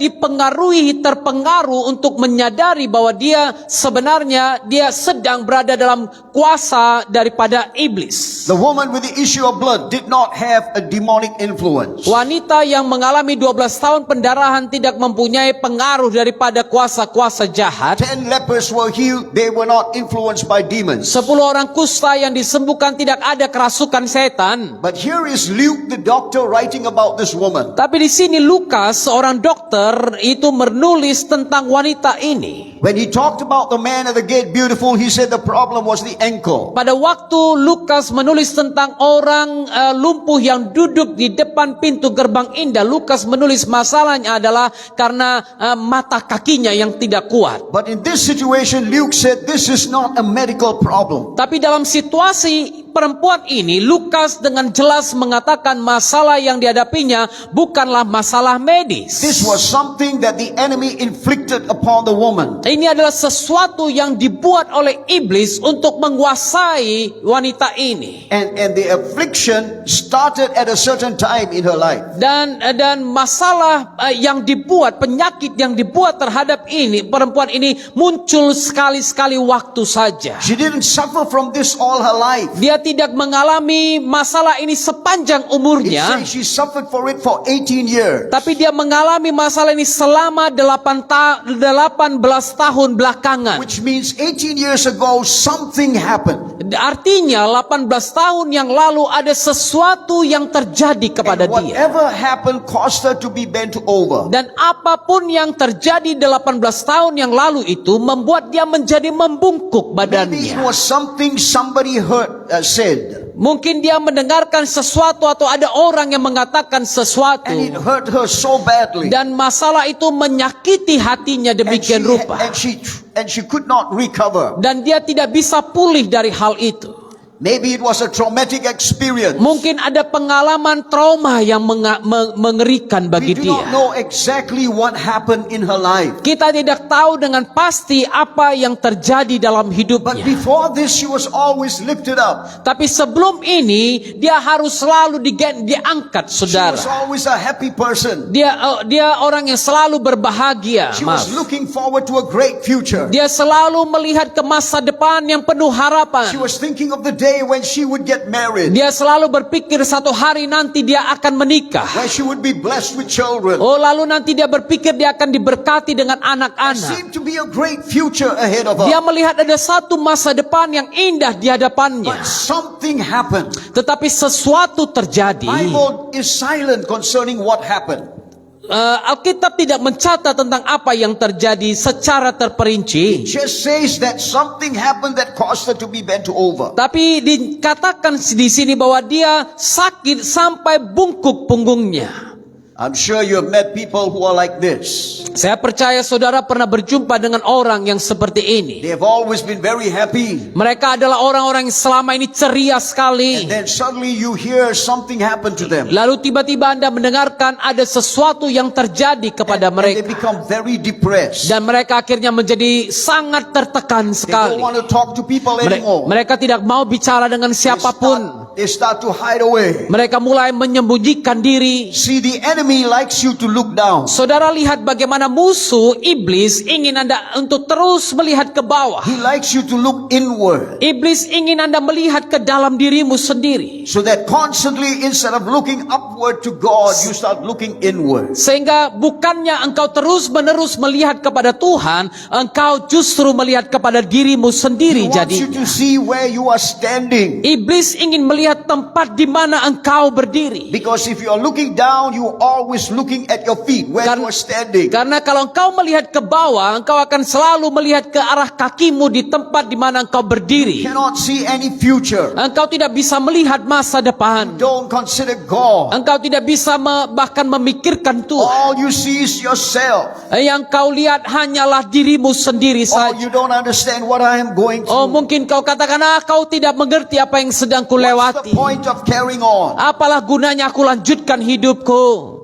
terpengaruh untuk menyadari bahwa dia sebenarnya dia sedang berada dalam kuasa daripada iblis. The woman with the issue of blood did not have a demonic influence. Wanita yang mengalami 12 tahun pendarahan tidak mempunyai pengaruh daripada kuasa-kuasa jahat. 10 lepers were healed, they were not influenced by demons. 10 orang kusta yang disembuhkan tidak ada kerasukan setan. But here is Luke the doctor writing about this woman. Tapi di sini Lukas, seorang dokter, itu menulis tentang wanita ini. When he talked about the man at the gate beautiful, he said the problem was the ankle. Pada waktu Lukas menulis tentang orang lumpuh yang duduk di depan pintu gerbang indah, Lukas menulis masalahnya adalah karena mata kakinya yang tidak kuat. But in this situation, Luke said this is not a medical problem. Tapi dalam situasi perempuan ini, Lukas dengan jelas mengatakan masalah yang dihadapinya bukanlah masalah medis. This was something that the enemy inflicted upon the woman. Ini adalah sesuatu yang dibuat oleh iblis untuk menguasai wanita ini. And the affliction started at a certain time in her life. Dan masalah yang dibuat, penyakit yang dibuat terhadap ini, perempuan ini muncul sekali-sekali waktu saja. She didn't suffer from this all her life. Dia tidak mengalami masalah ini sepanjang It umurnya, says she suffered for it for 18 years. tapi dia mengalami masalah ini selama 18 tahun belakangan. Which means 18 years ago, something happened. Artinya 18 tahun yang lalu ada sesuatu yang terjadi kepada And dia. whatever happened caused her to be bent over. Dan apapun yang terjadi 18 tahun yang lalu itu membuat dia menjadi membungkuk Maybe it badannya. was something somebody said. Mungkin dia mendengarkan sesuatu atau ada orang yang mengatakan sesuatu. And it hurt her so badly. Dan masalah itu menyakiti hatinya demikian rupa. And she could not recover. Dan dia tidak bisa pulih dari hal itu. Maybe it was a traumatic experience. Mungkin ada pengalaman trauma yang mengerikan We bagi do not dia. know exactly what happened in her life. Kita tidak tahu dengan pasti apa yang terjadi dalam But hidupnya. before this, she was always lifted up. Tapi sebelum ini dia harus selalu diangkat, She saudara. was always a happy person. Dia orang yang selalu berbahagia. She was looking forward to a great future. Dia selalu melihat ke masa depan yang penuh harapan. She was thinking of the day when she would get married, Dia selalu berpikir satu hari nanti dia akan menikah. when she would be blessed with children. Oh, lalu nanti dia berpikir dia akan diberkati dengan There anak-anak. seemed to be a great future ahead of her. Dia melihat ada satu masa depan yang indah di hadapannya. But something happened. Tetapi sesuatu terjadi. Bible is silent concerning what happened. Alkitab tidak mencatat tentang apa yang terjadi secara terperinci. Just says that something happened that caused her to be bent over. Tapi dikatakan di sini bahwa dia sakit sampai bungkuk punggungnya. I'm sure you have met people who are like this. Saya percaya saudara pernah berjumpa dengan orang yang seperti ini. They have always been very happy. Mereka adalah orang-orang yang selama ini ceria sekali. And then suddenly you hear something happen to them. Lalu tiba-tiba Anda mendengarkan ada sesuatu yang terjadi kepada And they mereka. become very depressed. Dan mereka akhirnya menjadi sangat tertekan They don't sekali. want to talk to people anymore. Mereka tidak mau bicara dengan siapapun. they start to hide away. Mereka mulai menyembunyikan diri. See, the enemy likes you to look down. Saudara lihat bagaimana musuh iblis ingin Anda untuk terus melihat ke bawah. He likes you to look inward. Iblis ingin Anda melihat ke dalam dirimu sendiri. So that constantly, instead of looking upward to God, you start looking inward. Sehingga bukannya engkau terus-menerus melihat kepada Tuhan, engkau justru melihat kepada dirimu sendiri. He wants you Jadi to see where you are standing. iblis ingin melihat tempat di mana engkau berdiri. Because if you are looking down, you are always looking at your feet, where you are standing. Karena kalau engkau melihat ke bawah, engkau akan selalu melihat ke arah kakimu di tempat di mana engkau berdiri. You cannot see any future. Engkau tidak bisa melihat masa depan. Don't consider God. Engkau tidak bisa bahkan memikirkan Tuhan. All you see is yourself. Yang kau lihat hanyalah dirimu sendiri Oh, saja. you don't understand what I am going Oh, through. mungkin kau katakan, kau tidak mengerti apa yang sedang What's the kulewati. point of carrying on? Apalah gunanya aku lanjutkan hidupku.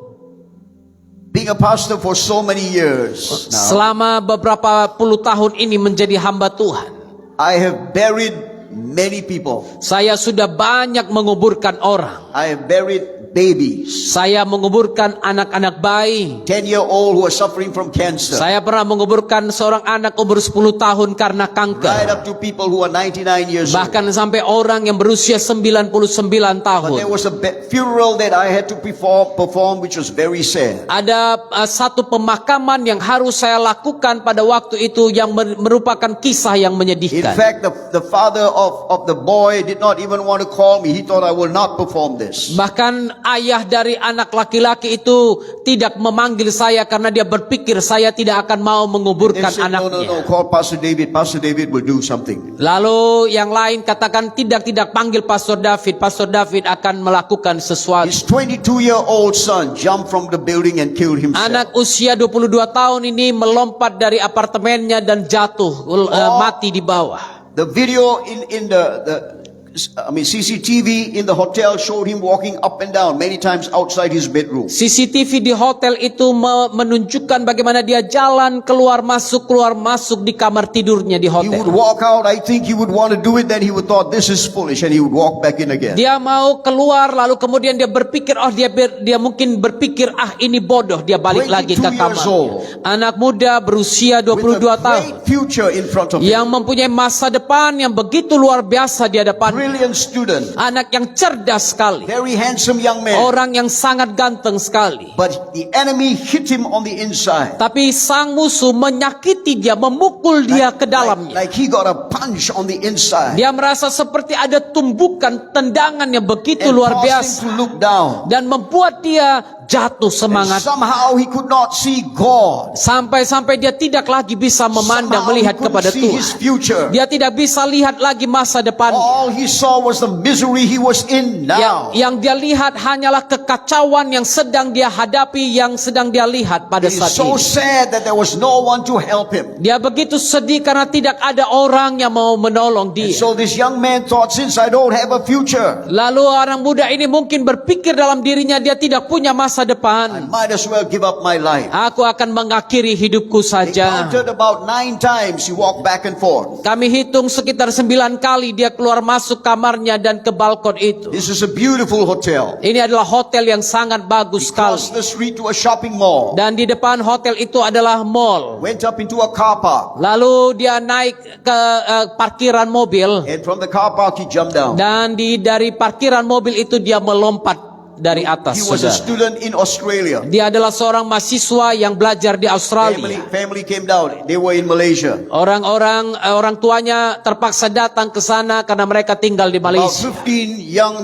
Being a pastor for so many years now, Selama beberapa puluh tahun ini menjadi hamba Tuhan, I have buried many people. saya sudah banyak menguburkan orang. I have buried babies, Saya menguburkan anak-anak bayi. 10-year-old who are suffering from cancer, Saya pernah menguburkan seorang anak umur 10 tahun karena right kanker. up to people who are 99 years old. Bahkan sampai orang yang berusia 99 But there tahun. was a funeral that I had to perform, which was very sad. Ada satu pemakaman yang harus saya lakukan pada waktu itu yang merupakan kisah yang In menyedihkan. fact, the father of the boy did not even want to call me. He thought I will not perform this. Bahkan ayah dari anak laki-laki itu tidak memanggil saya karena dia berpikir saya tidak akan mau They menguburkan said, no, anaknya. call Pastor David. Pastor David will do something. Lalu yang lain katakan tidak panggil Pastor David. Pastor David akan melakukan sesuatu. His 22-year-old son jumped from the building and killed himself. Anak usia 22 tahun ini melompat dari apartemennya dan jatuh mati di bawah. The video in the CCTV in the hotel showed him walking up and down many times outside his bedroom. CCTV di hotel itu menunjukkan bagaimana dia jalan keluar masuk di kamar tidurnya di He would hotel. walk out. I think he would want to do it. Then he would thought this is foolish, and he would walk back in again. Dia mau keluar lalu kemudian dia berpikir dia mungkin berpikir ini bodoh, dia balik lagi ke 22 years kamar. old. Anak muda berusia With 22 a tahun great future in front of him. yang mempunyai masa depan yang begitu luar biasa di hadapan. Brilliant student. Anak yang cerdas sekali. Very handsome young man. Orang yang sangat ganteng sekali. But the enemy hit him on the inside. Tapi sang musuh menyakiti dia, memukul dia ke dalamnya. Like he got a punch on the inside. Dia merasa seperti ada tumbukan tendangan yang begitu And luar caused him biasa. to look down. Dan membuat dia jatuh And semangat. somehow he could not see God. Sampai-sampai dia tidak lagi bisa memandang, Somehow he melihat couldn't kepada see his Tuhan. future. Dia tidak bisa lihat lagi masa depannya. All he saw was the misery he was in now. Yang dia lihat hanyalah kekacauan yang sedang dia hadapi, yang sedang dia lihat pada He's saat so ini. sad that there was no one to help him. Dia begitu sedih karena tidak ada orang yang mau menolong dia. So this young man thought, since I don't have a future, Lalu orang muda ini mungkin berpikir dalam dirinya dia tidak punya masa I depan. might as well give up my life. Aku akan mengakhiri hidupku He saja. counted about 9 times. He walked back and forth. Kami hitung sekitar 9 kali dia keluar masuk kamarnya dan ke balkon itu. This is a beautiful hotel. Ini adalah hotel yang sangat bagus Crossed sekali. the street to a shopping mall. Dan di depan hotel itu adalah mall. Went up into a car park. Lalu dia naik ke parkiran mobil. And from the car park he jumped down. Dan dari parkiran mobil itu dia melompat dari atas. He was a Saudara. student in Australia. Dia adalah seorang mahasiswa yang belajar di Australia. Family came down. They were in Malaysia. Orang tuanya terpaksa datang ke sana karena mereka tinggal di About Malaysia. 15 young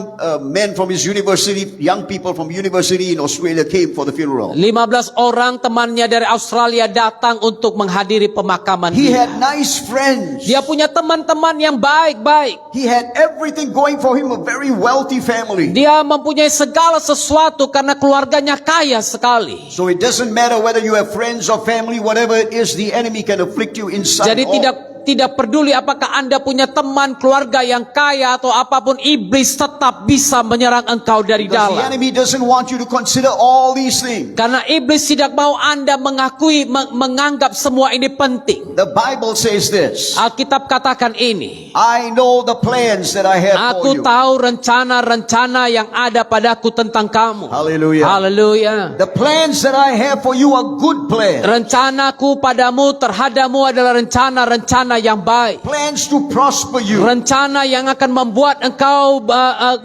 men from his university, young people from university in Australia came for the funeral. 15 orang temannya dari Australia datang untuk menghadiri pemakaman He dia. had nice friends. Dia punya teman-teman yang baik-baik. He had everything going for him, a very wealthy family. Dia mempunyai segala sesuatu karena keluarganya kaya sekali. So it doesn't matter whether you have friends or family, whatever it is, the enemy can afflict you inside. Jadi tidak peduli apakah Anda punya teman, keluarga yang kaya atau apapun, iblis tetap bisa menyerang engkau dari Because the dalam. enemy doesn't want you to consider all these things. Karena iblis tidak mau Anda menganggap semua ini penting. The Bible says this. Alkitab katakan ini. I know the plans that I have for Aku you. tahu rencana-rencana yang ada padaku tentang kamu. Hallelujah. Haleluya. The plans that I have for you are good plans. Rencanaku padamu terhadapmu adalah rencana-rencana yang baik. Plans to prosper you. Rencana yang akan membuat engkau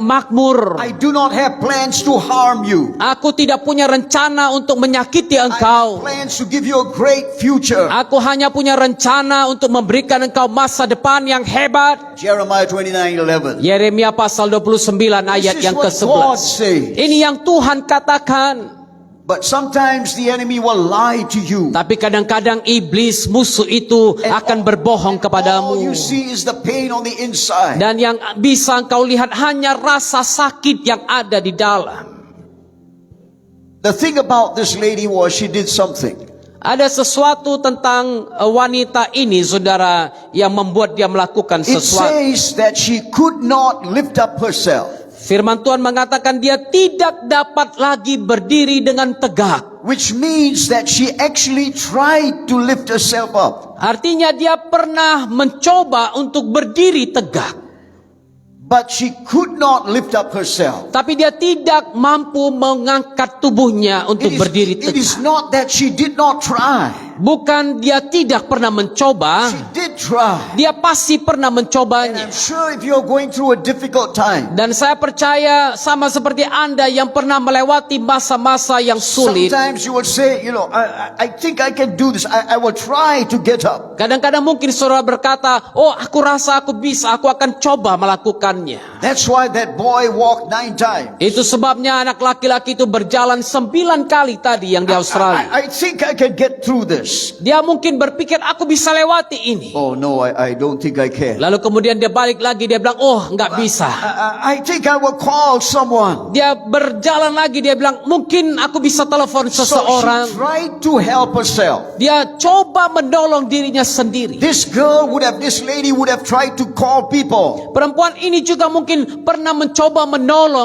makmur. I do not have plans to harm you. Aku tidak punya rencana untuk menyakiti I have engkau. plans to give you a great future. Aku hanya punya rencana untuk memberikan engkau masa depan yang hebat. Jeremiah 29:11. Yeremia pasal 29 ayat This is yang what God ke-11. says. Ini yang Tuhan katakan. But sometimes the enemy will lie to you. Tapi kadang-kadang iblis, musuh itu akan berbohong All kepadamu. you see is the pain on the inside. Dan yang bisa engkau lihat hanya rasa sakit yang ada di dalam. The thing about this lady was she did something. Ada sesuatu tentang wanita ini, saudara, yang membuat dia melakukan It sesuatu. says that she could not lift up herself, Firman Tuhan mengatakan dia tidak dapat lagi berdiri dengan tegak. which means that she actually tried to lift herself up, Artinya dia pernah mencoba untuk berdiri tegak. but she could not lift up herself. Tapi dia tidak mampu mengangkat tubuhnya untuk berdiri It is tegak. not that she did not try. Bukan dia tidak pernah mencoba. She did try. Dia pasti pernah And mencobanya. I'm sure if you're going through a difficult time, Dan saya percaya sama seperti Anda yang pernah melewati masa-masa yang sulit. sometimes you will say, I think I can do this. I will try to get up. Kadang-kadang mungkin saudara berkata, oh aku rasa aku bisa, aku akan coba melakukannya. That's why that boy walked 9 times. Itu sebabnya anak laki-laki itu berjalan 9 kali tadi yang di Australia. I think I can get through this. Dia mungkin berpikir aku bisa lewati ini. Oh no, I don't think I can. Lalu kemudian dia balik lagi, dia bilang, oh nggak bisa. I think I will call someone. Dia berjalan lagi, dia bilang, mungkin aku bisa telepon So seseorang. she tried to help herself. Dia coba menolong dirinya sendiri. This lady would have tried to call people. Perempuan ini juga mungkin pernah mencoba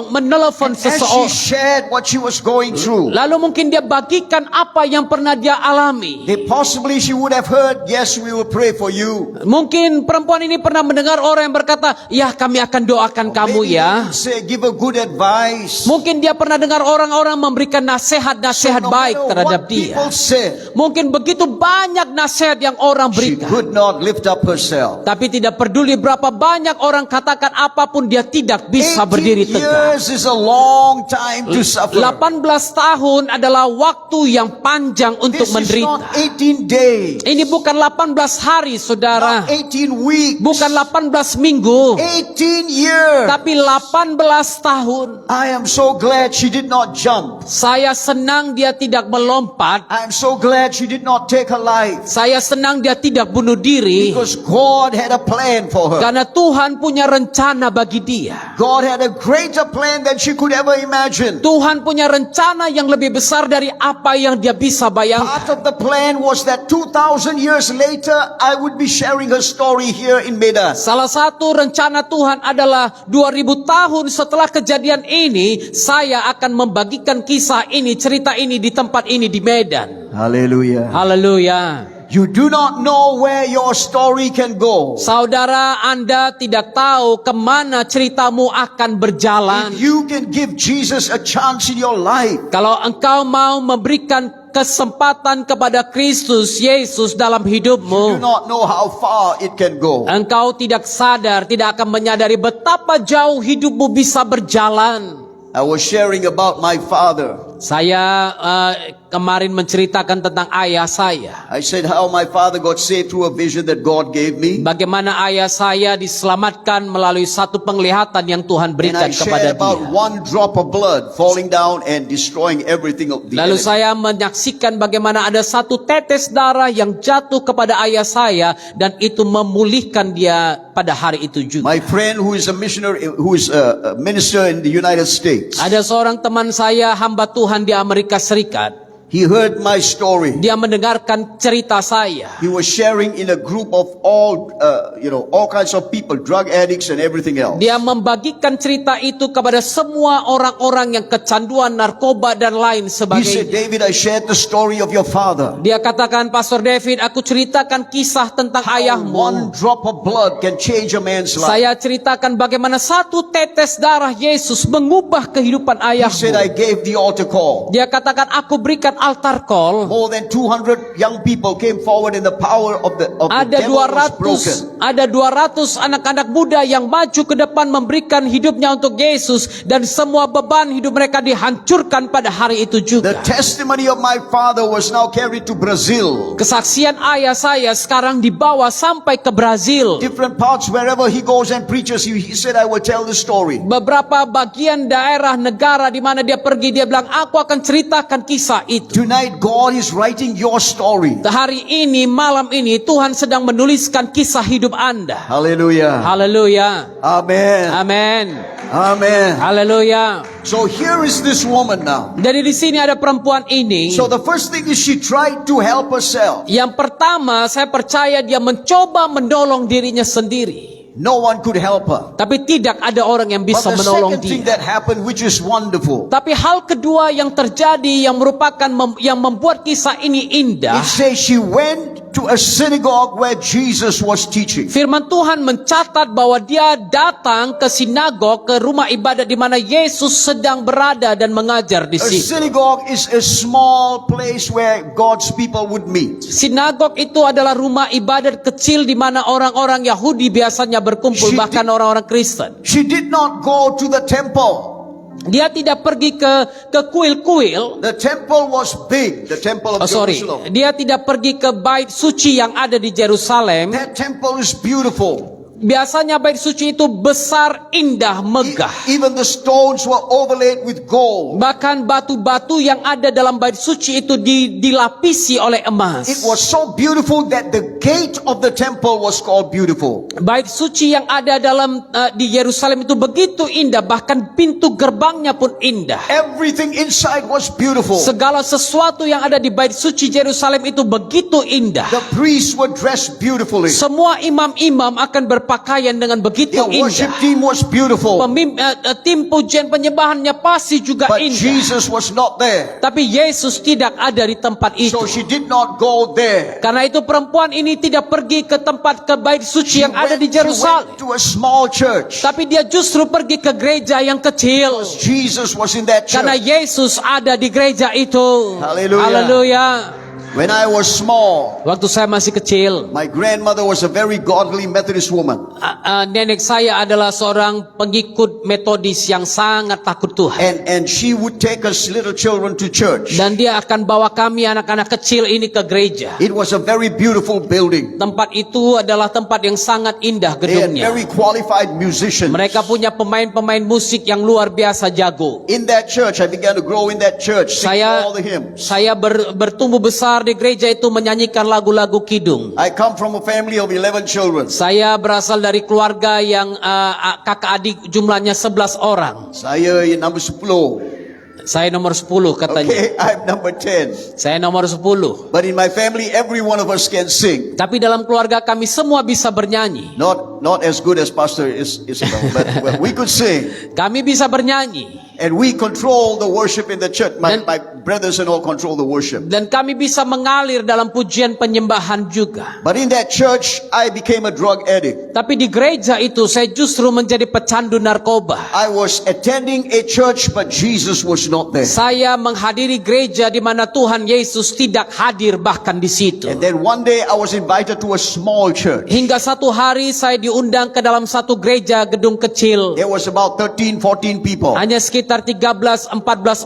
menelepon As she seseorang. shared what she was going through, Lalu mungkin dia bagikan apa yang pernah dia alami. possibly she would have heard, yes, we will pray for you. Mungkin perempuan ini pernah mendengar orang yang berkata, ya kami akan doakan kamu Maybe ya. they would say, give a good advice. Mungkin dia pernah dengar orang-orang memberikan nasihat-nasihat No baik matter terhadap what dia. people said, Mungkin begitu banyak nasihat yang orang she berikan. could not lift up herself. Tapi tidak peduli berapa banyak orang katakan apapun, dia tidak bisa 18 berdiri tegak. years is a long time to suffer. 18 tahun adalah waktu yang panjang untuk This is not menderita. 18 days, Ini bukan 18 hari, saudara. not 18 weeks, Bukan 18 minggu. 18 years. Tapi 18 tahun. I am so glad she did not jump. Saya senang dia tidak melompat. I am so glad she did not take her life, Saya senang dia tidak bunuh diri. because God had a plan for her. Karena Tuhan punya rencana bagi dia. God had a greater plan than she could ever imagine. Tuhan punya rencana yang lebih besar dari apa yang dia bisa bayangkan. Part of the plan was that 2,000 years later, I would be sharing her story here in Medan. Salah satu rencana Tuhan adalah 2000 tahun setelah kejadian ini, saya akan membagikan kisah ini, cerita ini di tempat ini di Medan. Hallelujah. Haleluya. You do not know where your story can go. Saudara, Anda tidak tahu kemana ceritamu akan berjalan. If you can give Jesus a chance in your life, Kalau engkau mau memberikan kesempatan kepada Kristus Yesus dalam you do hidupmu, not know how far it can go. engkau tidak sadar, tidak akan menyadari betapa jauh hidupmu bisa berjalan. I was sharing about my father. Saya kemarin menceritakan tentang ayah saya. I said how my father got saved through a vision that God gave me. Bagaimana ayah saya diselamatkan melalui satu penglihatan yang Tuhan And berikan I kepada shared about dia. one drop of blood falling down and destroying everything of the Lalu enemy. saya menyaksikan bagaimana ada satu tetes darah yang jatuh kepada ayah saya dan itu memulihkan dia pada hari itu juga. My friend who is a missionary, who is a minister in the United States, Ada seorang teman saya hamba Tuhan di Amerika Serikat. He heard my story. Dia mendengarkan cerita saya. He was sharing in a group of all kinds of people, drug addicts and everything else. Dia membagikan cerita itu kepada semua orang-orang yang kecanduan narkoba dan lain He said, sebagainya. David, I shared the story of your father. Dia katakan, Pastor David, aku ceritakan kisah tentang How ayahmu. one drop of blood can change a man's life. Saya ceritakan bagaimana satu tetes darah Yesus mengubah kehidupan He said, I ayahmu. gave the altar call. Dia katakan, aku berikan altar call. More than 200 young people came forward and the power of the Ada devil was broken. 200 anak-anak muda yang maju ke depan memberikan hidupnya untuk Yesus, dan semua beban hidup mereka dihancurkan pada hari itu The juga. testimony of my father was now carried to Brazil. Kesaksian ayah saya sekarang dibawa sampai ke Brazil. Different parts, wherever he goes and preaches, he said, I will tell the story. Beberapa bagian daerah negara di mana dia pergi, dia bilang, aku akan ceritakan kisah itu. Tonight, God is writing your story. Hari ini, malam ini, Tuhan sedang menuliskan kisah hidup Anda. Hallelujah. Haleluya. Amen. Amin. Amen. Haleluya. So here is this woman now. Jadi di sini ada perempuan ini. So the first thing is she tried to help herself. Yang pertama, saya percaya dia mencoba menolong dirinya sendiri. No one could help her. Tapi tidak ada orang yang But bisa the menolong second thing dia. that happened, which is wonderful, Tapi hal kedua yang terjadi yang merupakan yang membuat kisah ini indah. it says she went to a synagogue where Jesus was teaching. Firman Tuhan mencatat bahwa dia datang ke sinagog, ke rumah ibadat di mana Yesus sedang berada dan mengajar di A situ. synagogue is a small place where God's people would meet. Sinagog itu adalah rumah ibadat kecil di mana orang-orang Yahudi biasanya berkumpul, bahkan orang-orang Kristen. She did not go to the temple. Dia tidak pergi ke kuil-kuil. The temple was big, the temple of Jerusalem. Dia tidak pergi ke bait suci yang ada di Yerusalem. That temple is beautiful. Biasanya bait suci itu besar, indah, megah. Even the stones were overlaid with gold. Bahkan batu-batu yang ada dalam bait suci itu dilapisi oleh emas. It was so beautiful that the gate of the temple was called beautiful. Bait suci yang ada di Yerusalem itu begitu indah, bahkan pintu gerbangnya pun indah. Everything inside was beautiful. Segala sesuatu yang ada di bait suci Yerusalem itu begitu indah. The priests were dressed beautifully. Semua imam-imam akan berpakaian dengan begitu The worship indah. team was beautiful. Tim pujian penyembahannya pasti juga But indah. Jesus was not there. Tapi Yesus tidak ada di tempat itu. So she did not go there. Karena itu perempuan ini tidak pergi ke tempat ke bait suci yang ada di She Yerusalem. went to a small church. Tapi dia justru pergi ke gereja yang kecil. Jesus was in that Karena church. Yesus ada di gereja itu. Haleluya. Haleluya. When I was small, Waktu saya masih kecil, my grandmother was a very godly Methodist woman. nenek saya adalah seorang pengikut Metodis yang sangat takut Tuhan. And she would take us little children to church. Dan dia akan bawa kami anak-anak kecil ini ke gereja. It was a very beautiful building. Tempat itu adalah tempat yang sangat indah They had gedungnya. very qualified musicians. Mereka punya pemain-pemain musik yang luar biasa jago. In that church, I began to grow in that church, singing Saya all the hymns. bertumbuh besar di gereja itu menyanyikan lagu-lagu kidung. I come from a family of 11 children. Saya berasal dari keluarga yang kakak adik jumlahnya 11 orang. Saya yang number 10. Saya nomor 10 katanya. Okay, I'm number 10. Saya nomor 10. But in my family, every one of us can sing. Tapi dalam keluarga kami semua bisa bernyanyi. Not as good as Pastor Isabel, but well, we could sing. Kami bisa bernyanyi. And we control the worship in the church. My Dan- brothers and all control the worship. Dan kami bisa mengalir dalam pujian penyembahan juga. But in that church, I became a drug addict. Tapi di gereja itu saya justru menjadi pecandu narkoba. I was attending a church, but Jesus was not there. Saya menghadiri gereja di mana Tuhan Yesus tidak hadir bahkan di situ. And then one day I was invited to a small church. Hingga satu hari saya diundang ke dalam satu gereja gedung kecil. There was about 13, 14 people. Hanya sekitar 13-14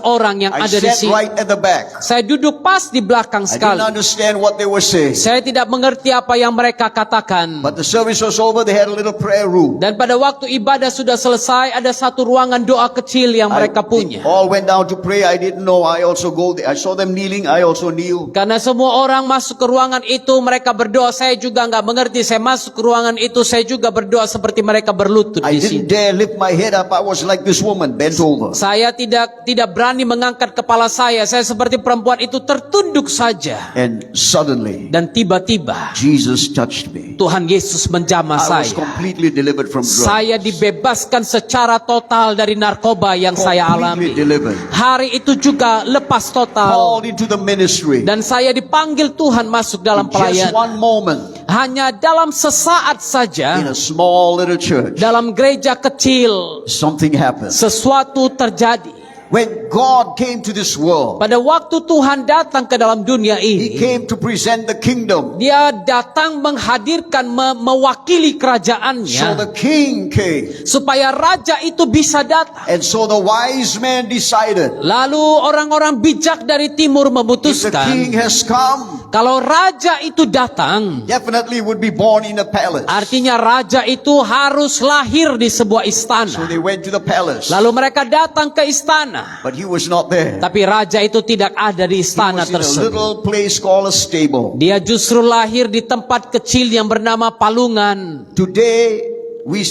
orang yang I ada di sat sini. right at the back. Saya duduk pas di belakang I didn't sekali. understand what they were saying. Saya tidak mengerti apa yang mereka katakan. But the service was over, they had a little prayer room. Dan pada waktu ibadah sudah selesai, ada satu ruangan doa kecil yang mereka They punya. all went down to pray. I didn't know. I also go there. I saw them kneeling. I also kneel. Karena semua orang masuk ke ruangan itu, mereka berdoa. Saya juga nggak mengerti. Saya masuk ke ruangan itu, saya juga berdoa seperti mereka berlutut I di sini. didn't dare lift my head up. I was like this woman, bent over. Saya tidak berani mengangkat kepala saya. saya seperti perempuan itu tertunduk saja. And suddenly, Dan tiba-tiba Jesus touched me. Tuhan Yesus menjamah I was saya. completely delivered from drugs. Saya dibebaskan secara total dari narkoba yang saya Completely alami. delivered. Hari itu juga lepas total. Called into the ministry. Dan saya dipanggil Tuhan masuk dalam Just pelayanan. one moment Hanya dalam sesaat in saja, a small little church, dalam gereja kecil, something happened. sesuatu terjadi. When God came to this world, Pada waktu Tuhan datang ke dalam dunia He ini, came to present the kingdom. Dia datang menghadirkan, mewakili So kerajaannya, the king came. supaya raja itu bisa datang. And so the wise man decided, Lalu orang-orang bijak dari timur if the king memutuskan, has come, kalau raja itu datang, definitely would be born in a palace. artinya raja itu harus lahir di sebuah So istana. they went to the palace. Lalu mereka datang ke istana, But he was not there. tapi raja itu tidak ada di He istana was in a tersebut. little place called a stable. Dia justru lahir di tempat kecil yang bernama palungan. Today,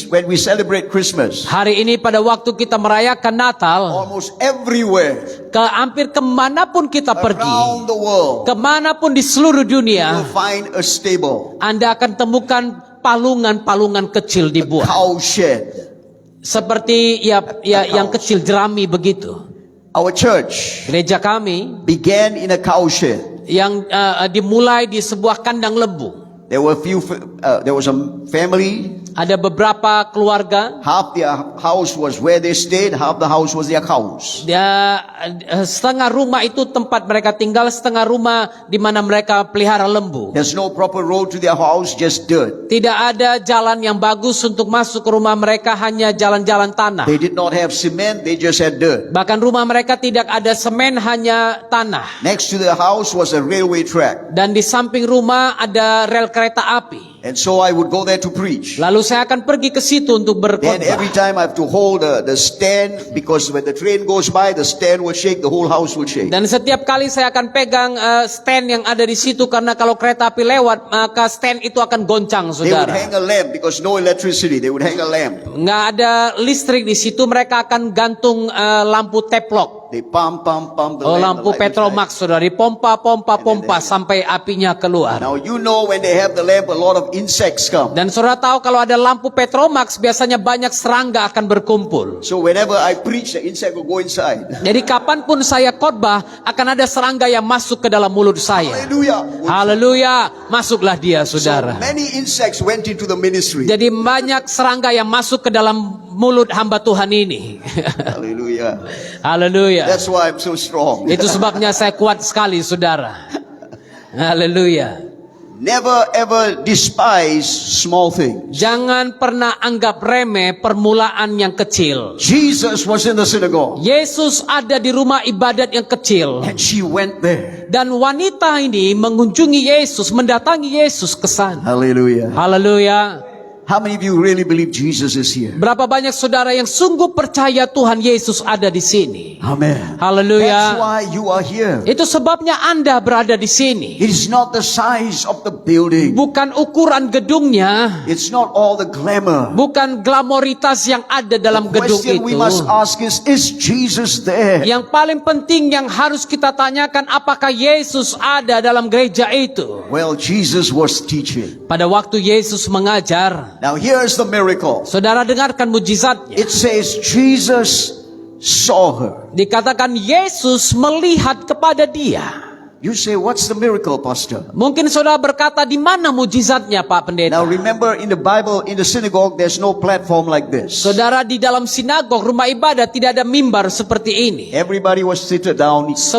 when we celebrate Christmas, Hari ini pada waktu kita merayakan Natal, almost everywhere hampir kemanapun kita pergi, around the world, kemanapun di seluruh you'll dunia, find a stable, Anda akan temukan palungan-palungan kecil dibuat. cow shed. Seperti yang kecil jerami begitu. Our church Gereja kami began in a cow shed. yang dimulai di sebuah kandang lembu. There was a family. Ada beberapa keluarga. Half their house was where they stayed. Half the house was their cows. Setengah rumah itu tempat mereka tinggal, setengah rumah di mana mereka pelihara lembu. There's no proper road to their house, just dirt. Tidak ada jalan yang bagus untuk masuk ke rumah mereka, hanya jalan-jalan tanah. They did not have cement, they just had dirt. Bahkan rumah mereka tidak ada semen, hanya tanah. Next to the house was a railway track. Dan di samping rumah ada rel kereta api. And so I would go there to preach. Lalu saya akan pergi ke situ untuk Then every berkhotbah. time I have to hold the stand, because when the train goes by, the stand will shake, the whole house will shake. Dan setiap kali saya akan pegang stand yang ada di situ, karena kalau kereta api lewat maka stand itu akan goncang, They would saudara. hang a lamp because no electricity. They would hang a lamp. Nggak ada listrik di situ, mereka akan gantung lampu teplok. They pump the Oh, lamp. lampu the light is Petromax, saudara, pompa sampai apinya keluar. Now you know when they have the lamp, a lot of insects come. Dan saudara tahu kalau ada lampu Petromax biasanya banyak serangga akan berkumpul. So whenever I preach, the insect will go inside. Jadi kapanpun saya khotbah akan ada serangga yang masuk ke dalam mulut saya. Hallelujah. Haleluya, masuklah dia, So saudara. many insects went into the ministry. Jadi banyak serangga yang masuk ke dalam mulut hamba Tuhan ini. Hallelujah. Haleluya. That's why I'm so strong. Itu sebabnya saya kuat sekali, saudara. Haleluya. Never ever despise small things. Jangan pernah anggap remeh permulaan yang kecil. Jesus was in the synagogue Yesus ada di rumah ibadat yang kecil. and she went there. Dan wanita ini mengunjungi Yesus, mendatangi Yesus ke sana. Hallelujah. Haleluya. How many of you really believe Jesus is here? Berapa banyak saudara yang sungguh percaya Tuhan Yesus ada di sini? Amen. That's Haleluya. why you are here. Itu sebabnya Anda berada di sini. It is not the size of the building. Bukan ukuran gedungnya, It's not all the glamour. bukan glamoritas yang ada dalam The gedung question we itu. must ask is Jesus there? Yang paling penting yang harus kita tanyakan, apakah Yesus ada dalam gereja itu? Well, Jesus was teaching. Pada waktu Yesus mengajar, Now here's the miracle. saudara dengarkan mujizatnya. It says Jesus saw her. Dikatakan Yesus melihat kepada dia. You say, what's the miracle, Pastor? Mungkin saudara berkata, di mana mujizatnya, Pak Pendeta? Now remember, in the Bible, in the synagogue, there's no platform like this. Saudara, di dalam sinagog, rumah ibadat, tidak ada mimbar seperti ini. Everybody was seated down like this.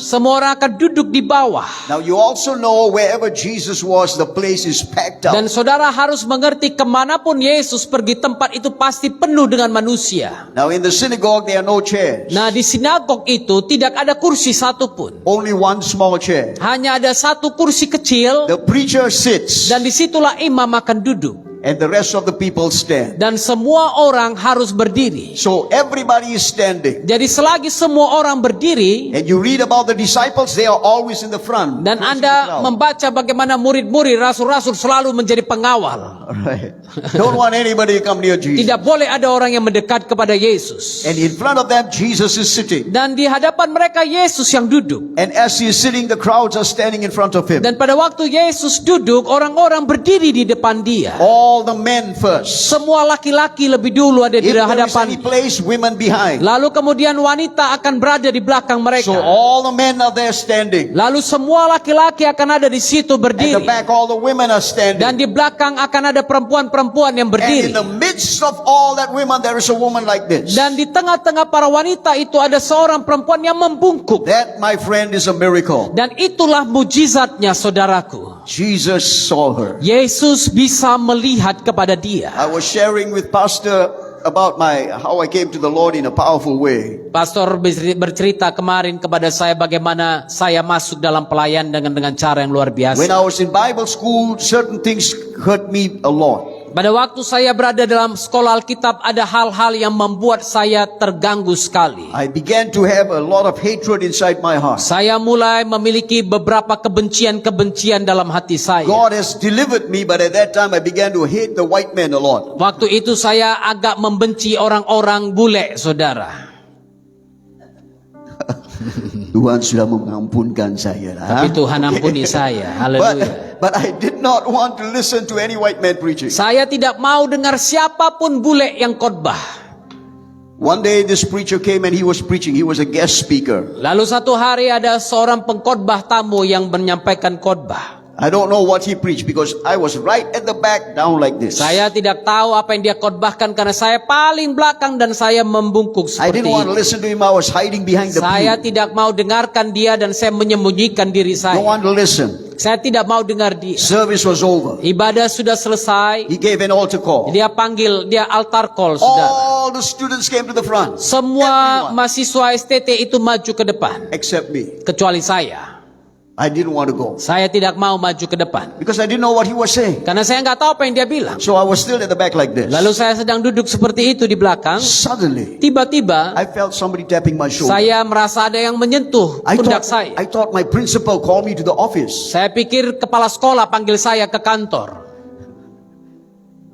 Semua orang akan duduk di bawah. Now you also know wherever Jesus was, the place is packed Dan out. saudara harus mengerti, kemanapun Yesus pergi, tempat itu pasti penuh dengan manusia. Now in the synagogue, there are no chairs. Nah, di sinagog itu tidak ada kursi satupun. Only one small chair. Hanya ada satu kursi kecil, The preacher sits dan disitulah imam akan duduk. and the rest of the people stand. dan semua orang harus berdiri. So everybody is standing. Jadi selagi semua orang berdiri And you read about the disciples, they are always in the front. dan close to the Anda crowd. membaca bagaimana murid-murid rasul-rasul selalu menjadi pengawal. Right. Don't want anybody to come near Jesus. Tidak boleh ada orang yang mendekat kepada Yesus. And in front of them, Jesus is sitting. Dan di hadapan mereka Yesus yang duduk. And as he is sitting, the crowds are standing in front of him. Dan pada waktu Yesus duduk, orang-orang berdiri di depan dia. All the men first. Semua laki-laki lebih dulu ada di If there is hadapan. any place, women behind. Lalu kemudian wanita akan berada di belakang So mereka. all the men are there standing. Lalu semua laki-laki akan ada di situ At the berdiri. back, all the women are standing. Dan di belakang akan ada perempuan-perempuan yang And berdiri. in the midst of all that women, there is a woman like this. Dan di tengah-tengah para wanita itu ada seorang perempuan yang membungkuk. That, my friend, is a miracle. Dan itulah mujizatnya, saudaraku. Jesus saw her. Yesus bisa melihat kepada dia. I was sharing with Pastor about how I came to the Lord in a powerful way. Pastor bercerita kemarin kepada saya bagaimana saya masuk dalam pelayan dengan cara yang luar biasa. When I was in Bible school, certain things hurt me a lot. Pada waktu saya berada dalam sekolah Alkitab, ada hal-hal yang membuat saya terganggu sekali. I began to have a lot of hatred inside my heart. Saya mulai memiliki beberapa kebencian-kebencian dalam hati saya. God has delivered me, but at that time I began to hate the white men a lot. Waktu itu saya agak membenci orang-orang bule, saudara. Tuhan sudah mengampunkan saya. Tapi Tuhan ampuni saya. Haleluya. But I did not want to listen to any white man preaching. Saya tidak mau dengar siapapun bule yang khotbah. One day this preacher came and he was preaching. He was a guest speaker. Lalu satu hari ada seorang pengkhotbah tamu yang menyampaikan khotbah. I don't know what he preached because I was right at the back, down like this. Saya tidak tahu apa yang dia khotbahkan karena saya paling belakang dan saya membungkuk I seperti didn't want to ini. listen to him. I was hiding behind the Saya pew. tidak mau dengarkan dia dan saya menyembunyikan diri Don't saya. want to listen. Saya tidak mau dengar dia. Service was over. Ibadah sudah selesai. He gave an altar call. Dia panggil, dia altar call, saudara. All the students came to the front. Semua Everyone. mahasiswa STT itu maju ke depan. Except me. Kecuali saya. I didn't want to go. Saya tidak mau maju ke depan. Because I didn't know what he was saying. Karena saya nggak tahu apa yang dia bilang. So I was still at the back like this. Lalu saya sedang duduk seperti itu di belakang. Suddenly, Tiba-tiba I felt somebody tapping my shoulder. saya merasa ada yang menyentuh pundak saya. I thought my principal called me to the office. Saya pikir kepala sekolah panggil saya ke kantor.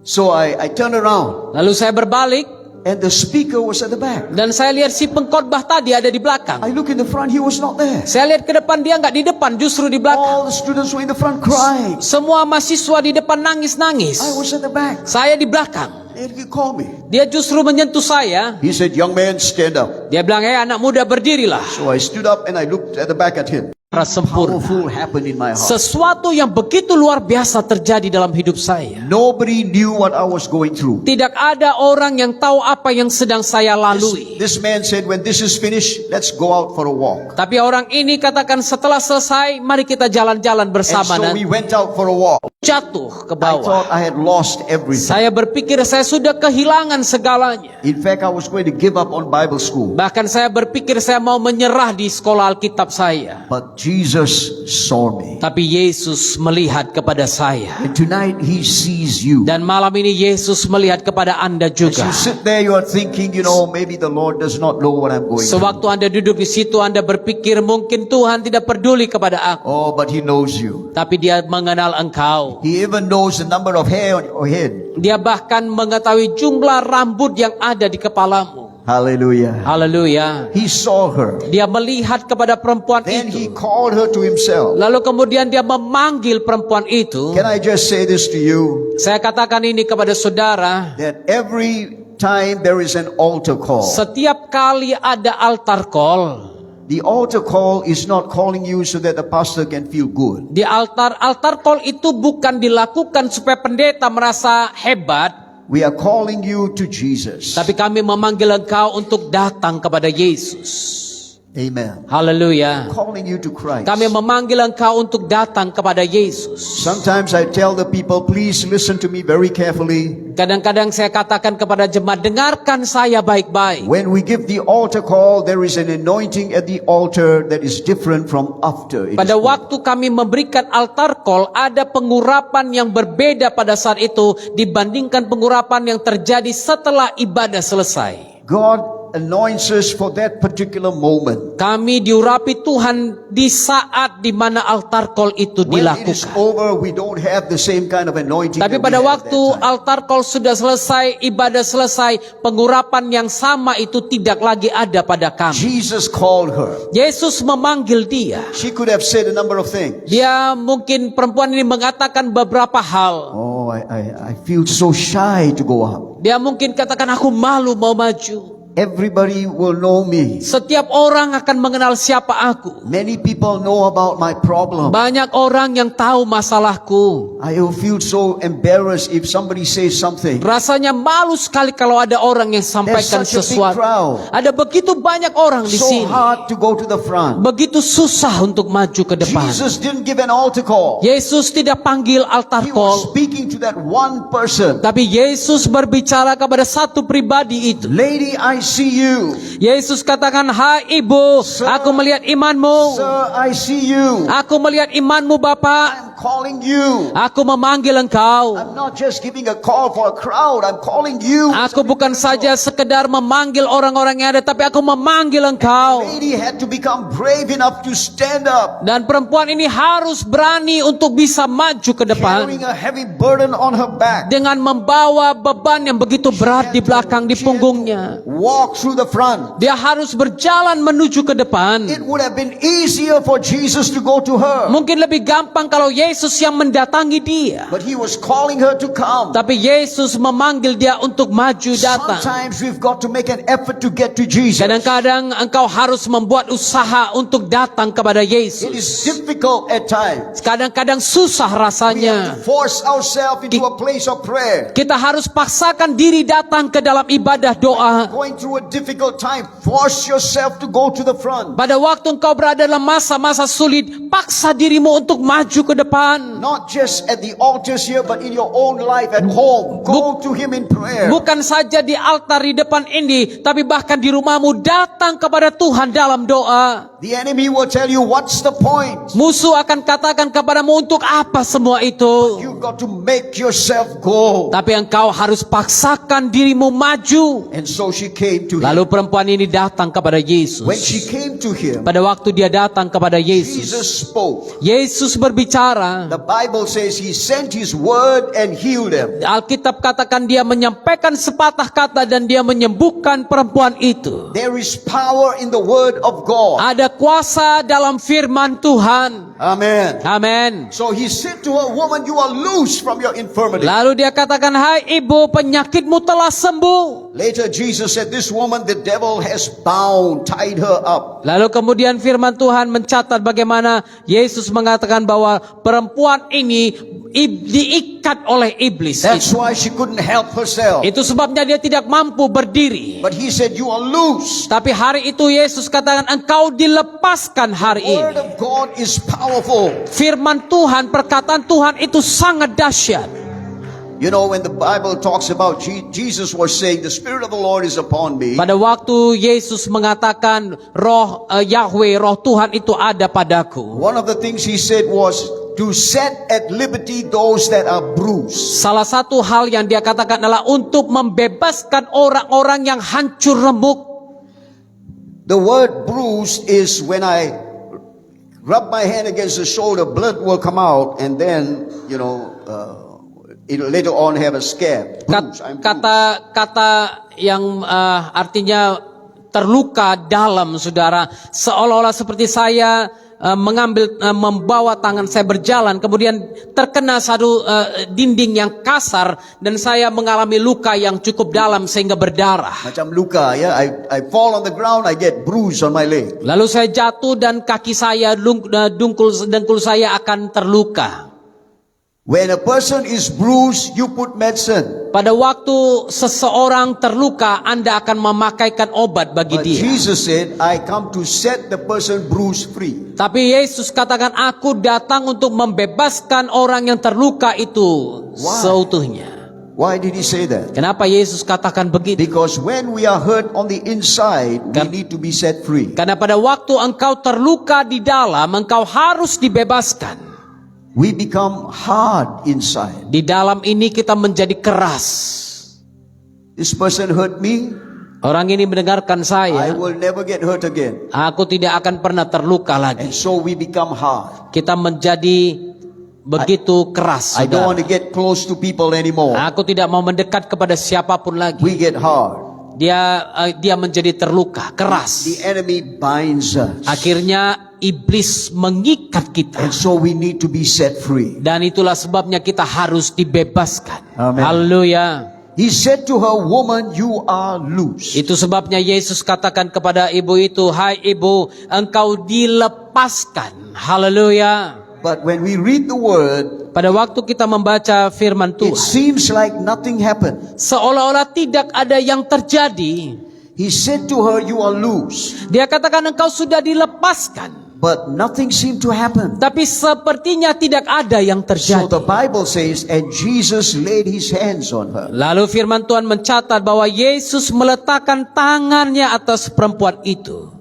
So I turned around Lalu saya berbalik and the speaker was at the back. dan saya lihat si pengkhotbah tadi ada di belakang. I look in the front, he was not there. Saya lihat ke depan, dia nggak di depan, justru di belakang. All the students were in the front crying. Semua mahasiswa di depan nangis-nangis. I was at the back. Saya di belakang. And he called me. Dia justru menyentuh saya. He said, "Young man, stand up." Dia bilang, anak muda berdirilah. So I stood up and I looked at the back at him. Sempurna. Powerful happened in my heart. Sesuatu yang begitu luar biasa terjadi dalam hidup saya. Nobody knew what I was going through. Tidak ada orang yang tahu apa yang sedang saya lalui. This man said, "When this is finished, let's go out for a walk." Tapi orang ini katakan setelah selesai, mari kita jalan-jalan And bersama so dan we went out for a walk. jatuh ke I bawah. thought I had lost everything. Saya berpikir saya sudah kehilangan segalanya. In fact, I was going to give up on Bible school. Bahkan saya berpikir saya mau menyerah di sekolah Alkitab saya. But Jesus saw me. Tapi Yesus melihat kepada saya. And tonight he sees you. Dan malam ini Yesus melihat kepada Anda As juga. you sit there, you are thinking, maybe the Lord does not know what I'm going through. Sewaktu Anda duduk di situ, Anda berpikir mungkin Tuhan tidak peduli kepada aku. Oh, but he knows you. Tapi dia mengenal engkau. He even knows the number of hair on your head. Dia bahkan mengetahui jumlah rambut yang ada di kepalamu. Hallelujah. Haleluya. He saw her. Dia melihat kepada perempuan Then he itu. called her to himself. Lalu kemudian dia memanggil perempuan itu. Can I just say this to you? Saya katakan ini kepada saudara. That every time there is an altar call, Setiap kali ada altar call, the altar call is not calling you so that the pastor can feel good. di altar call itu bukan dilakukan supaya pendeta merasa hebat. We are calling you to Jesus. Tapi kami memanggil engkau untuk datang kepada Yesus. Amen. Haleluya. Calling you to Christ. Kami memanggil engkau untuk datang kepada Yesus. Sometimes I tell the people, please listen to me very carefully. Kadang-kadang saya katakan kepada jemaat, dengarkan saya baik-baik. When we give the altar call, there is an anointing at the altar that is different from after. It is Pada over. waktu kami memberikan altar call, ada pengurapan yang berbeda pada saat itu dibandingkan pengurapan yang terjadi setelah ibadah selesai. God anoints us for that particular moment. Kami diurapi Tuhan di saat di mana altar call itu When it is dilakukan. over, we don't have the same kind of anointing. Tapi that we pada had at waktu that time. altar call sudah selesai, ibadah selesai, pengurapan yang sama itu tidak lagi ada pada kami. Jesus called her. Yesus memanggil dia. She could have said a number of things. Dia mungkin perempuan ini mengatakan beberapa hal. Oh, I feel so shy to go up. Dia mungkin katakan, aku malu mau maju. Everybody will know me. Setiap orang akan mengenal siapa aku. Many people know about my problem. Banyak orang yang tahu masalahku. I will feel so embarrassed if somebody says something. Rasanya malu sekali kalau ada orang yang sampaikan There's such a big sesuatu. crowd. Ada begitu banyak orang di So sini. hard to go to the front. Begitu susah untuk maju ke depan. Jesus didn't give an altar call. Yesus tidak panggil altar He was call. speaking to that one person. Tapi Yesus berbicara kepada satu pribadi itu. Lady, I see you. Yesus katakan, hai ibu, aku melihat imanmu. Sir, I see you. Aku melihat imanmu Bapak. I'm calling you. Aku memanggil engkau. I'm not just giving a call for a crowd. I'm calling you. Aku bukan saja sekedar memanggil orang-orang yang ada, tapi aku memanggil engkau. Lady had to become brave enough to stand up, Dan perempuan ini harus berani untuk bisa maju ke depan. carrying a heavy burden on her back. Dengan membawa beban yang begitu berat di belakang, di punggungnya. Walk through the front. Dia harus berjalan menuju ke depan. It would have been easier for Jesus to go to her, Mungkin lebih gampang kalau Yesus yang mendatangi dia. but he was calling her to come. Tapi Yesus memanggil dia untuk maju datang. Sometimes we've got to make an effort to get to Jesus. Kadang-kadang engkau harus membuat usaha untuk datang kepada It is Yesus. difficult at times. Kadang-kadang susah We have rasanya. to force ourselves into a place of prayer. Kita harus paksakan diri datang ke dalam ibadah doa. Going through a difficult time, force yourself to go to the front. Pada waktu engkau berada dalam masa-masa sulit, paksa dirimu untuk maju ke depan. Not just at the altars here, but in your own life at home. Go to him in prayer. Bukan saja di altar di depan ini, tapi bahkan di rumahmu datang kepada Tuhan dalam doa. The enemy will tell you, what's the point? Musuh akan katakan kepadamu, untuk apa semua itu? You've got to make yourself go. Tapi engkau harus paksakan dirimu maju. And so she came to him. Lalu perempuan ini datang kepada When Yesus. she came to him, Pada waktu dia datang kepada Yesus, Jesus spoke. Yesus berbicara. The Bible says he sent his word and healed them. Alkitab katakan dia menyampaikan sepatah kata dan dia menyembuhkan perempuan itu. There is power in the word of God. Ada kuasa dalam firman Tuhan. Amen. Amin. So he said to her, woman, you are loose from your infirmity. Lalu dia katakan, hai ibu, penyakitmu telah sembuh. Later Jesus said, this woman the devil has bound, tied her up. Lalu kemudian firman Tuhan mencatat bagaimana Yesus mengatakan bahwa perempuan ini diikat oleh iblis. That's why she couldn't help herself. Itu sebabnya dia tidak mampu berdiri. But he said, you are loose. Tapi hari itu Yesus katakan, engkau dilepaskan hari The word ini. of God is powerful. Firman Tuhan, perkataan Tuhan itu sangat dahsyat. You know, when the Bible talks about Jesus was saying, the Spirit of the Lord is upon me. Pada waktu Yesus mengatakan roh Yahweh, roh Tuhan itu ada padaku. One of the things he said was to set at liberty those that are bruised. Salah satu hal yang dia katakan adalah untuk membebaskan orang-orang yang hancur remuk. The word bruised is when I rub my hand against the shoulder, blood will come out, and then, it'll later on have a scab. Bruise. I'm bruised. Kata yang artinya terluka dalam, saudara, seolah-olah seperti saya membawa tangan saya berjalan, kemudian terkena satu dinding yang kasar dan saya mengalami luka yang cukup dalam sehingga berdarah. Macam luka, ya. I fall on the ground, I get bruise on my leg. Lalu saya jatuh dan kaki saya, dengkul saya akan terluka. When a person is bruised, you put medicine. Pada waktu seseorang terluka, Anda akan memakaikan obat bagi But dia. Jesus said, I come to set the person bruised free. Tapi Yesus katakan, aku datang untuk membebaskan orang yang terluka itu seutuhnya. Why did he say that? Kenapa Yesus katakan begitu? Because when we are hurt on the inside, we need to be set free. Karena pada waktu engkau terluka di dalam, engkau harus dibebaskan. We become hard inside. Di dalam ini kita menjadi keras. This person hurt me, Orang ini mendengarkan I saya, will never get hurt again. aku tidak akan pernah terluka And lagi. so we become hard. Kita menjadi begitu keras. I don't want Saudara. to get close to people anymore. Aku tidak mau mendekat kepada siapapun lagi. We get hard. Dia menjadi terluka, keras. The enemy binds us. Akhirnya iblis mengikat kita. And so we need to be set free. Dan itulah sebabnya kita harus dibebaskan. Amen. Haleluya. He said to her, woman, you are loose. Itu sebabnya Yesus katakan kepada ibu itu, hai ibu, engkau dilepaskan. Haleluya. But when we read the word, Pada waktu kita membaca firman it Tuhan, seems like nothing happened. seolah-olah tidak ada yang terjadi. He said to her, you are loose. Dia katakan engkau sudah dilepaskan. But nothing seemed to happen. Tapi sepertinya tidak ada yang So terjadi. the Bible says, and Jesus laid his hands on her. Lalu firman Tuhan mencatat bahwa Yesus meletakkan tangannya atas perempuan itu.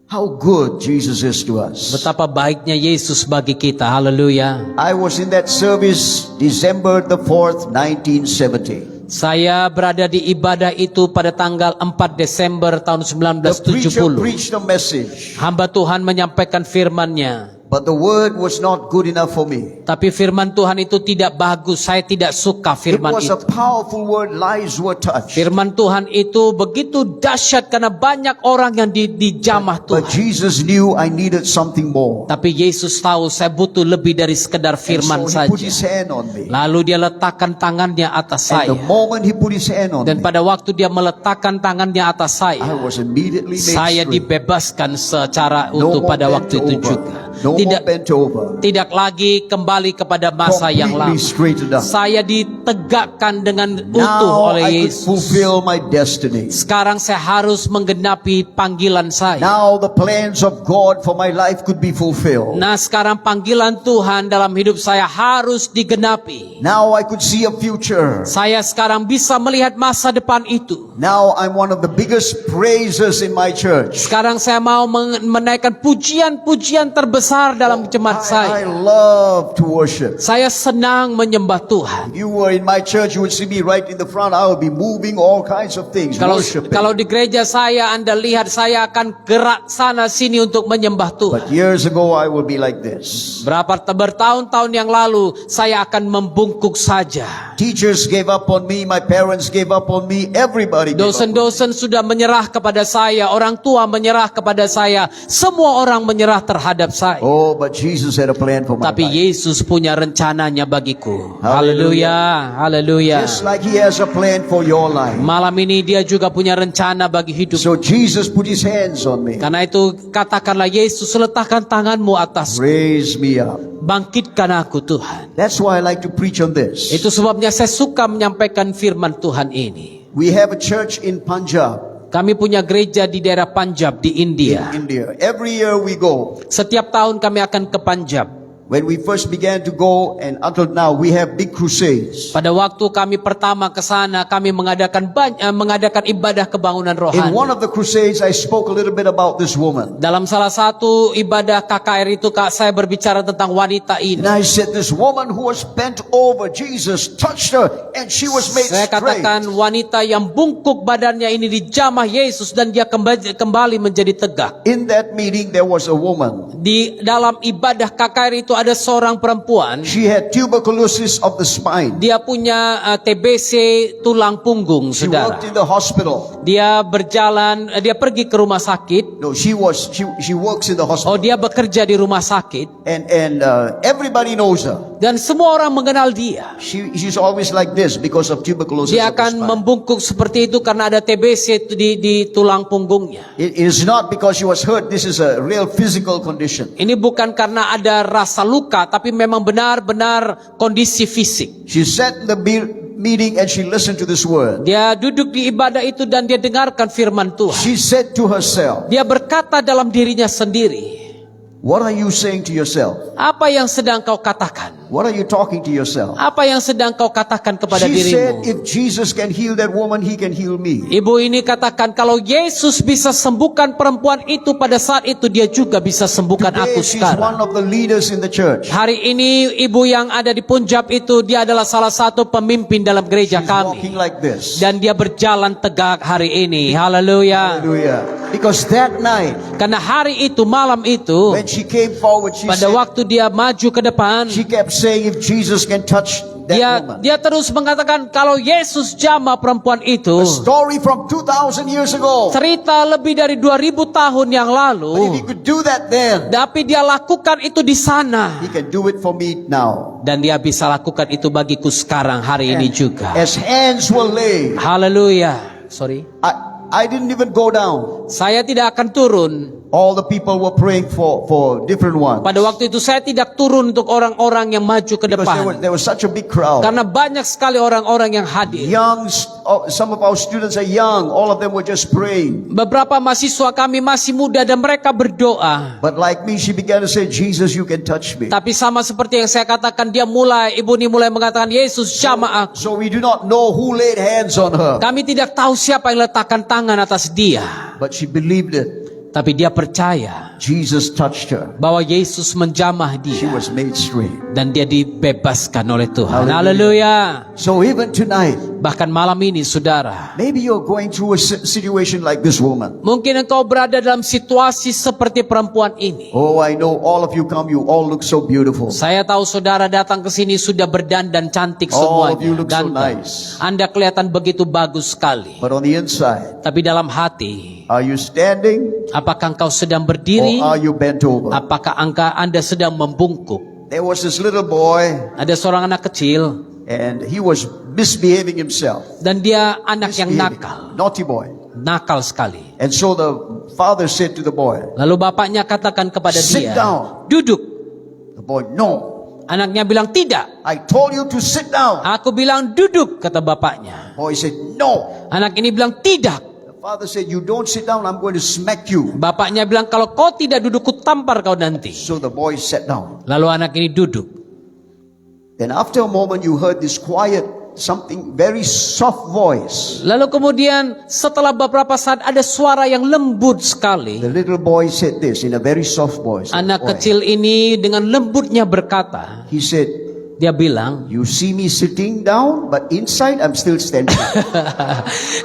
How good Jesus is to us. Betapa baiknya Yesus bagi kita. Haleluya. I was in that service December the 4th, 1970. Saya berada di ibadah itu pada tanggal 4 Desember tahun The preacher 1970. preached a message, Hamba Tuhan menyampaikan firman-Nya. but the word was not good enough for me. Tapi firman Tuhan itu tidak bagus. Saya tidak suka It firman was a itu. powerful word, lives were touched. Firman Tuhan itu begitu dahsyat karena banyak orang yang dijamah But Tuhan. Jesus knew I needed something more. Tapi Yesus tahu saya butuh lebih dari sekedar And firman so he put his saja. hand on me. Lalu dia letakkan tangannya atas And the saya. moment he put his hand on Dan me, pada waktu dia meletakkan tangannya atas I saya, was immediately made saya straight. dibebaskan secara No utuh more pada bent waktu itu over. juga. No more Tidak bent over. tidak lagi kembali kepada masa yang Completely lama. straightened up. Saya ditegakkan dengan utuh Now oleh I could Yesus. fulfill my destiny. Sekarang saya harus menggenapi panggilan saya. Now the plans of God for my life could be fulfilled. Nah, sekarang panggilan Tuhan dalam hidup saya harus digenapi. Now I could see a future. Saya sekarang bisa melihat masa depan itu. Now I'm one of the biggest praisers in my church. Sekarang saya mau menaikkan pujian-pujian terbesar dalam jemaat I saya. love to worship. Saya senang menyembah Tuhan. If you were in my church, you would see me right in the front. I would be moving all kinds of things, worshiping. Kalau di gereja saya Anda lihat saya akan gerak sana sini untuk menyembah Tuhan. But years ago, I would be like this. Bertahun-tahun yang lalu saya akan membungkuk saja. Teachers gave up on me. My parents gave up on me. Everybody gave up. Dosen-dosen sudah menyerah kepada saya, orang tua menyerah kepada saya, semua orang menyerah terhadap saya. Oh, but Jesus had a plan for my Tapi life. Yesus punya rencananya bagiku. Hallelujah. Haleluya. Just like He has a plan for your life. Malam ini dia juga punya rencana bagi hidup. So Jesus put His hands on me. Karena itu katakanlah, Yesus letakkan tanganmu atas, Raise me up. bangkitkan aku Tuhan. That's why I like to preach on this. Itu sebabnya saya suka menyampaikan firman Tuhan ini. We have a church in Punjab, Kami punya gereja di daerah Punjab di India. India. Every year we go. Setiap tahun kami akan ke Punjab. When we first began to go and until now, we have big crusades. Pada waktu kami pertama ke sana, kami mengadakan ibadah kebangunan In rohani. one of the crusades, I spoke a little bit about this woman. Dalam salah satu ibadah KKR itu, saya berbicara tentang wanita And ini. I said, this woman who was bent over, Jesus touched her and she was made Saya straight. katakan wanita yang bungkuk badannya ini dijamah Yesus dan dia kembali menjadi tegak. In that meeting, there was a woman. Di dalam ibadah KKR itu ada seorang perempuan. She had tuberculosis of the spine. Dia punya TBC tulang punggung, She saudara. worked in the hospital. Dia berjalan, dia pergi ke rumah sakit. No, she works in the Oh, hospital. dia bekerja di rumah sakit. And everybody knows her. Dan semua orang mengenal dia. She's always like this because of tuberculosis. Dia of the akan spine. membungkuk seperti itu karena ada TBC itu di tulang punggungnya. It is not because she was hurt. This is a real physical condition. Ini bukan karena ada rasa luka, tapi memang benar-benar kondisi fisik. She sat in the meeting and she listened to this word. Dia duduk di ibadah itu dan dia dengarkan firman Tuhan. She said to herself, Dia berkata dalam dirinya sendiri, what are you saying to yourself? apa yang sedang kau katakan? What are you talking to yourself? Apa yang sedang kau katakan kepada She said, dirimu? if Jesus can heal that woman, he can heal me. Ibu ini katakan, kalau Yesus bisa sembuhkan perempuan itu pada saat itu, dia juga bisa sembuhkan Today, aku she's sekarang. one of the leaders in the church. Hari ini ibu yang ada di Punjab itu, dia adalah salah satu pemimpin dalam gereja She's walking kami. like this. Dan dia berjalan tegak hari ini. Haleluya. Hallelujah. Because that night, Karena hari itu, malam itu, when she came forward, she pada said, waktu dia maju ke depan, she kept saying, if Jesus can touch that woman. dia terus mengatakan, kalau Yesus jamah perempuan itu, A story from 2,000 years ago. cerita lebih dari 2000 tahun yang But if lalu, he could do that then, tapi dia lakukan itu di sana. he can do it for me now. Dan dia bisa lakukan itu bagiku sekarang, hari ini juga. As hands were laid, Haleluya. Sorry. I didn't even go down. Saya tidak akan turun. All the people were praying for different ones. Pada waktu itu saya tidak turun untuk orang-orang yang maju ke Because depan. there was such a big crowd. Karena banyak sekali orang-orang yang hadir. Young, some of our students are young. All of them were just praying. Beberapa mahasiswa kami masih muda dan mereka berdoa. But like me, she began to say, Jesus, you can touch me. Tapi sama seperti yang saya katakan, ibu ini mulai mengatakan, Yesus jamah aku. So we do not know who laid hands on her. Kami tidak tahu siapa yang letakkan tangan atas dia. But she believed it. Tapi dia percaya Jesus touched her. bahwa Yesus menjamah She dia. was made straight. Dan dia dibebaskan oleh Tuhan. Hallelujah. Haleluya. So even tonight, Bahkan malam ini, saudara, maybe you're going through a situation like this woman. mungkin engkau berada dalam situasi seperti perempuan ini. Oh, I know all of you come, you all look so beautiful. Saya tahu saudara datang ke sini sudah berdandan cantik All of you semuanya. look so Ganteng. nice. Anda kelihatan begitu bagus sekali. But on the inside, Tapi dalam hati, are you standing apakah engkau sedang or berdiri? are you bent over? Apakah Anda sedang membungkuk? There was this little boy Ada seorang anak kecil and he was misbehaving himself. dan dia anak yang Misbehaving. nakal. Naughty boy. Nakal sekali. And so the father said to the boy, Lalu bapaknya katakan kepada Sit dia, down. duduk. the boy, no. Anaknya bilang, tidak. I told you to sit down. Aku bilang duduk, kata bapaknya. Boy said, no. Anak ini bilang, tidak. The father said, you don't sit down, I'm going to smack you. Bapaknya bilang, kalau kau tidak duduk, ku tampar kau nanti. So the boy sat down. Lalu anak ini duduk. Then after a moment you heard this quiet, something very soft voice. Lalu kemudian setelah beberapa saat ada suara yang lembut sekali. The little boy said this in a very soft voice. Anak Boy. kecil ini dengan lembutnya berkata, He said, dia bilang, you see me sitting down, but inside I'm still standing.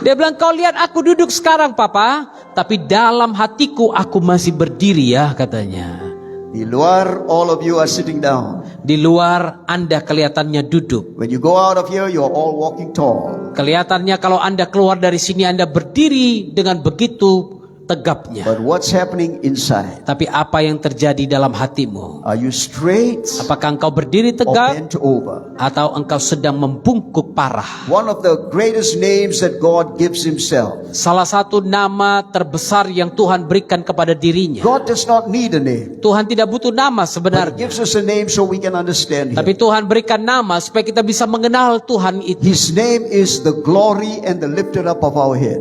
dia bilang, kau lihat aku duduk sekarang papa, tapi dalam hatiku aku masih berdiri ya, katanya. Di luar, all of you are sitting down. Di luar Anda kelihatannya duduk. When you go out of here, you're all walking tall. Kelihatannya kalau Anda keluar dari sini Anda berdiri dengan begitu tegapnya. But what's happening inside? Tapi apa yang terjadi dalam hatimu? Are you straight Apakah engkau berdiri or tegak bent over? atau engkau sedang membungkuk parah? One of the greatest names that God gives himself. Salah satu nama terbesar yang Tuhan berikan kepada dirinya. God does not need a name. Tuhan tidak butuh nama But he sebenarnya. gives us a name so we can understand Tapi him. Tuhan berikan nama supaya kita bisa mengenal Tuhan itu. His name is the glory and the lifter up of our head.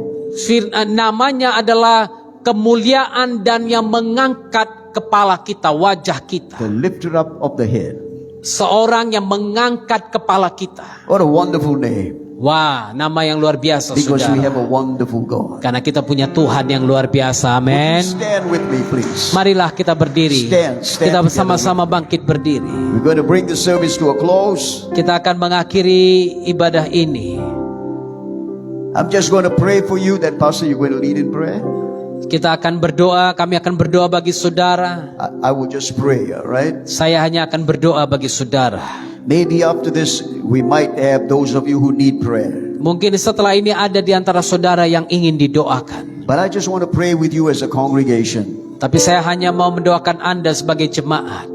Namanya adalah kemuliaan dan yang mengangkat kepala kita, wajah kita. The lifter up of the head. Seorang yang mengangkat kepala kita. What a wonderful name. Wah, nama yang luar biasa, Because we have saudara. a wonderful God. Karena kita punya Tuhan yang luar biasa, amin. Stand with me, please. Marilah kita berdiri. Stand Kita bersama-sama bangkit berdiri. We're going to bring the service to a close. Kita akan mengakhiri ibadah ini. I'm just going to pray for you. That pastor, you're going to lead in prayer. Kita akan berdoa, kami akan berdoa bagi saudara. I will just pray, all right? Saya hanya akan berdoa bagi saudara. Maybe after this, we might have those of you who need prayer. Mungkin setelah ini ada di antara saudara yang ingin didoakan. But I just want to pray with you as a congregation. Tapi saya hanya mau mendoakan Anda sebagai jemaat.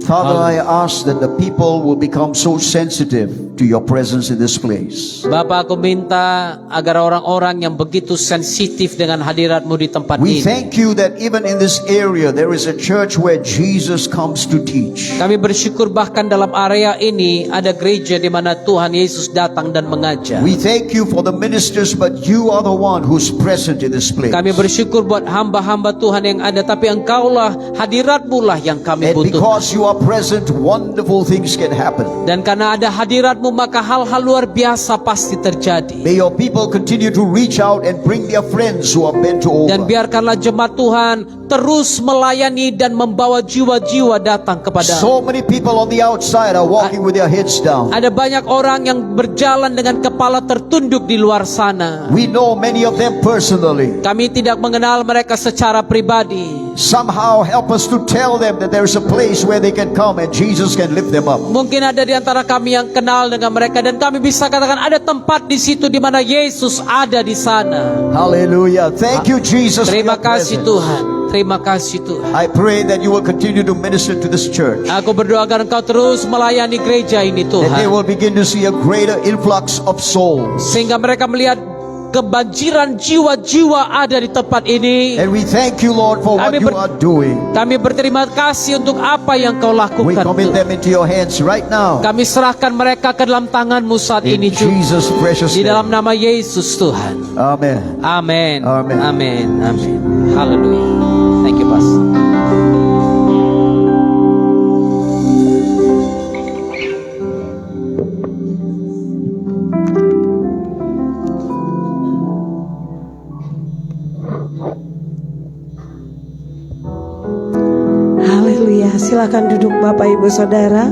Father, I ask that the people will become so sensitive to your presence in this place. Bapa, aku minta agar orang-orang yang begitu sensitif dengan hadirat-Mu di tempat We ini. thank you that even in this area there is a church where Jesus comes to teach. Kami bersyukur bahkan dalam area ini ada gereja di mana Tuhan Yesus datang dan mengajar. We thank you for the ministers, but you are the one who's present in this place. Kami bersyukur buat hamba-hamba Tuhan yang ada, tapi Engkaulah, hadirat-Mu lah yang kami And butuhkan. because you are present, wonderful things can happen. Dan karena ada hadirat-Mu, maka hal-hal luar biasa pasti terjadi. May your people continue to reach out and bring their friends who are bent Dan over. biarkanlah jemaat Tuhan terus melayani dan membawa jiwa-jiwa datang kepada. So many people on the outside are walking with their heads down. Ada banyak orang yang berjalan dengan kepala tertunduk di luar sana. We know many of them personally. Kami tidak mengenal mereka secara pribadi. Somehow help us to tell them that there is a place where they can come and Jesus can lift them up. Mungkin ada di antara kami yang kenal dengan mereka, dan kami bisa katakan ada tempat di situ di mana Yesus ada di sana. Hallelujah. Thank you, Jesus. for Terima your kasih presence. Tuhan. Terima kasih Tuhan. I pray that you will continue to minister to this church. Aku berdoa agar Engkau terus melayani gereja ini That they Tuhan, will begin to see a greater influx of souls. sehingga mereka melihat kebanjiran jiwa-jiwa ada di tempat ini. And we thank you, Lord, for what Kami you are doing. Kami berterima kasih untuk apa yang Kau We lakukan commit Tuhan. them into your hands right now. Kami serahkan mereka ke dalam tangan-Mu saat In ini juga. Jesus' precious Di dalam name. nama Yesus Tuhan. Amen. Amin. Amen. Amin. Amin. Haleluya. Thank you, Pastor. Haleluya. Silakan duduk Bapak Ibu Saudara.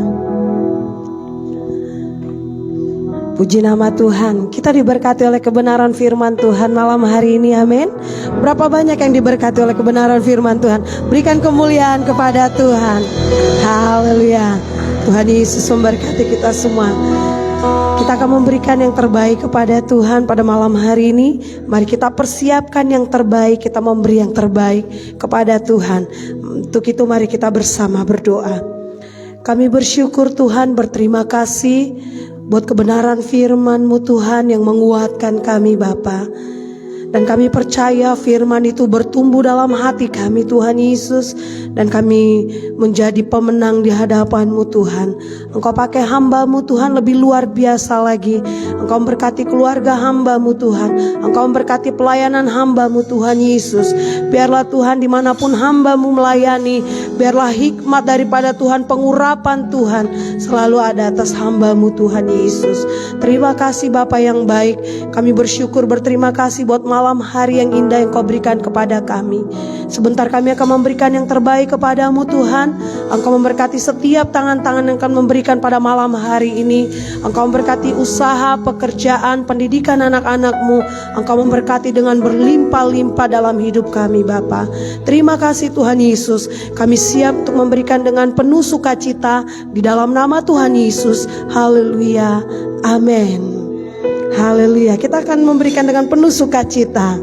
Puji nama Tuhan. Kita diberkati oleh kebenaran firman Tuhan malam hari ini. Amin. Berapa banyak yang diberkati oleh kebenaran firman Tuhan? Berikan kemuliaan kepada Tuhan. Haleluya. Tuhan Yesus memberkati kita semua. Kita akan memberikan yang terbaik kepada Tuhan pada malam hari ini. Mari kita persiapkan yang terbaik. Kita memberi yang terbaik kepada Tuhan. Untuk itu mari kita bersama berdoa. Kami bersyukur Tuhan, berterima kasih buat kebenaran firman-Mu Tuhan yang menguatkan kami Bapa. Dan kami percaya firman itu bertumbuh dalam hati kami Tuhan Yesus. Dan kami menjadi pemenang di hadapan-Mu Tuhan. Engkau pakai hamba-Mu Tuhan lebih luar biasa lagi. Engkau memberkati keluarga hamba-Mu Tuhan. Engkau memberkati pelayanan hamba-Mu Tuhan Yesus. Biarlah Tuhan dimanapun hamba-Mu melayani, biarlah hikmat daripada Tuhan, pengurapan Tuhan selalu ada atas hamba-Mu Tuhan Yesus. Terima kasih Bapa yang baik. Kami bersyukur, berterima kasih buat malam hari yang indah yang Kau berikan kepada kami. Sebentar kami akan memberikan yang terbaik kepadamu Tuhan. Engkau memberkati setiap tangan-tangan yang akan memberikan pada malam hari ini. Engkau memberkati usaha, pekerjaan, pendidikan anak-anak-Mu. Engkau memberkati dengan berlimpah-limpah dalam hidup kami Bapa. Terima kasih Tuhan Yesus. Kami siap untuk memberikan dengan penuh sukacita di dalam nama Tuhan Yesus. Haleluya. Amin. Haleluya. Kita akan memberikan dengan penuh sukacita.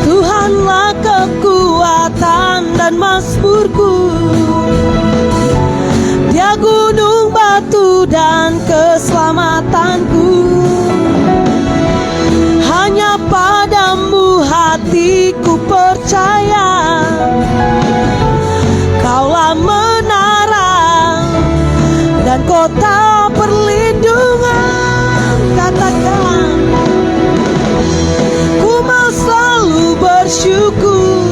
Tuhanlah kekuatan dan mazmurku, Dia gunung batu dan keselamatanku. Hanya padamu hatiku percaya, Kaulah menara dan kota perlindungan. Katakan, ku mau selalu bersyukur,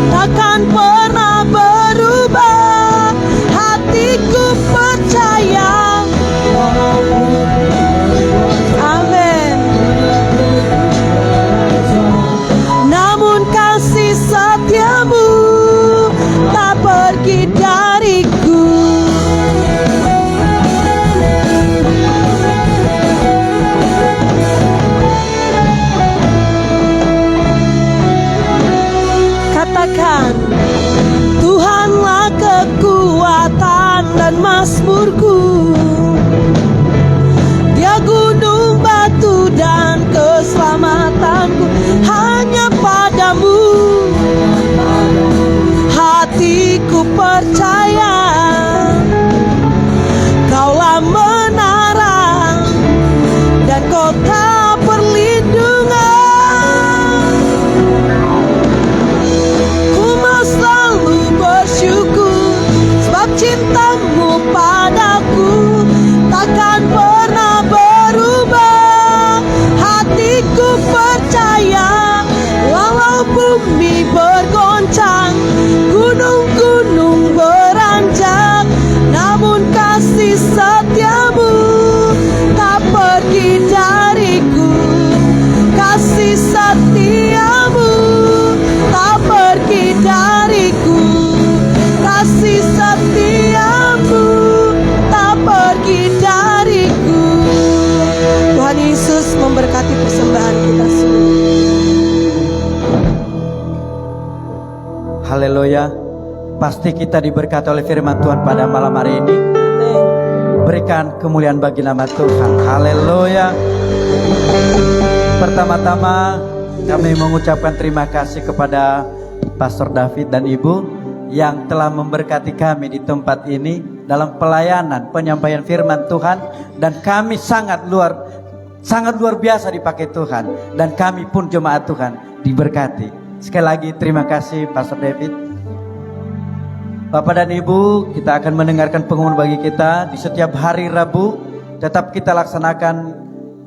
takkan pernah berubah. Hatiku percaya. Amin. Namun kasih setiamu tak pergi dariku. Katakan, Tuhanlah kekuatan dan mazmurku. Dia gunung batu dan keselamatanku. Hanya padamu hatiku percaya. Kaulah menara dan kota perlindungan. Ku mau selalu bersyukur sebab cintamu padaku takkan pernah berubah. Hatiku percaya walau bumi bergoncang, gunung-gunung beranjak, namun kasih setiamu tak pergi dariku. Kasih setiamu tak pergi dariku. Kasih setiamu tak pergi dariku. Tuhan Yesus memberkati persembahan kita semua. Haleluya. Pasti kita diberkati oleh firman Tuhan pada malam hari ini. Berikan kemuliaan bagi nama Tuhan. Haleluya. Pertama-tama kami mengucapkan terima kasih kepada Pastor David dan Ibu yang telah memberkati kami di tempat ini dalam pelayanan penyampaian firman Tuhan, dan kami sangat luar biasa dipakai Tuhan, dan kami pun jemaat Tuhan diberkati. Sekali lagi terima kasih Pastor David. Bapak dan Ibu, kita akan mendengarkan pengumuman bagi kita. Di setiap hari Rabu tetap kita laksanakan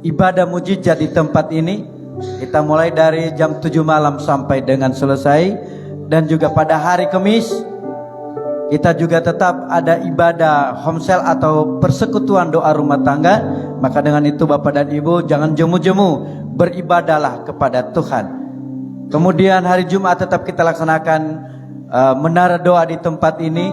ibadah mujizat di tempat ini. Kita mulai dari jam 7 malam sampai dengan selesai. Dan juga pada hari Kamis kita juga tetap ada ibadah homsel atau persekutuan doa rumah tangga. Maka dengan itu Bapak dan Ibu jangan jemu-jemu, beribadahlah kepada Tuhan. Kemudian hari Jumat tetap kita laksanakan menara doa di tempat ini.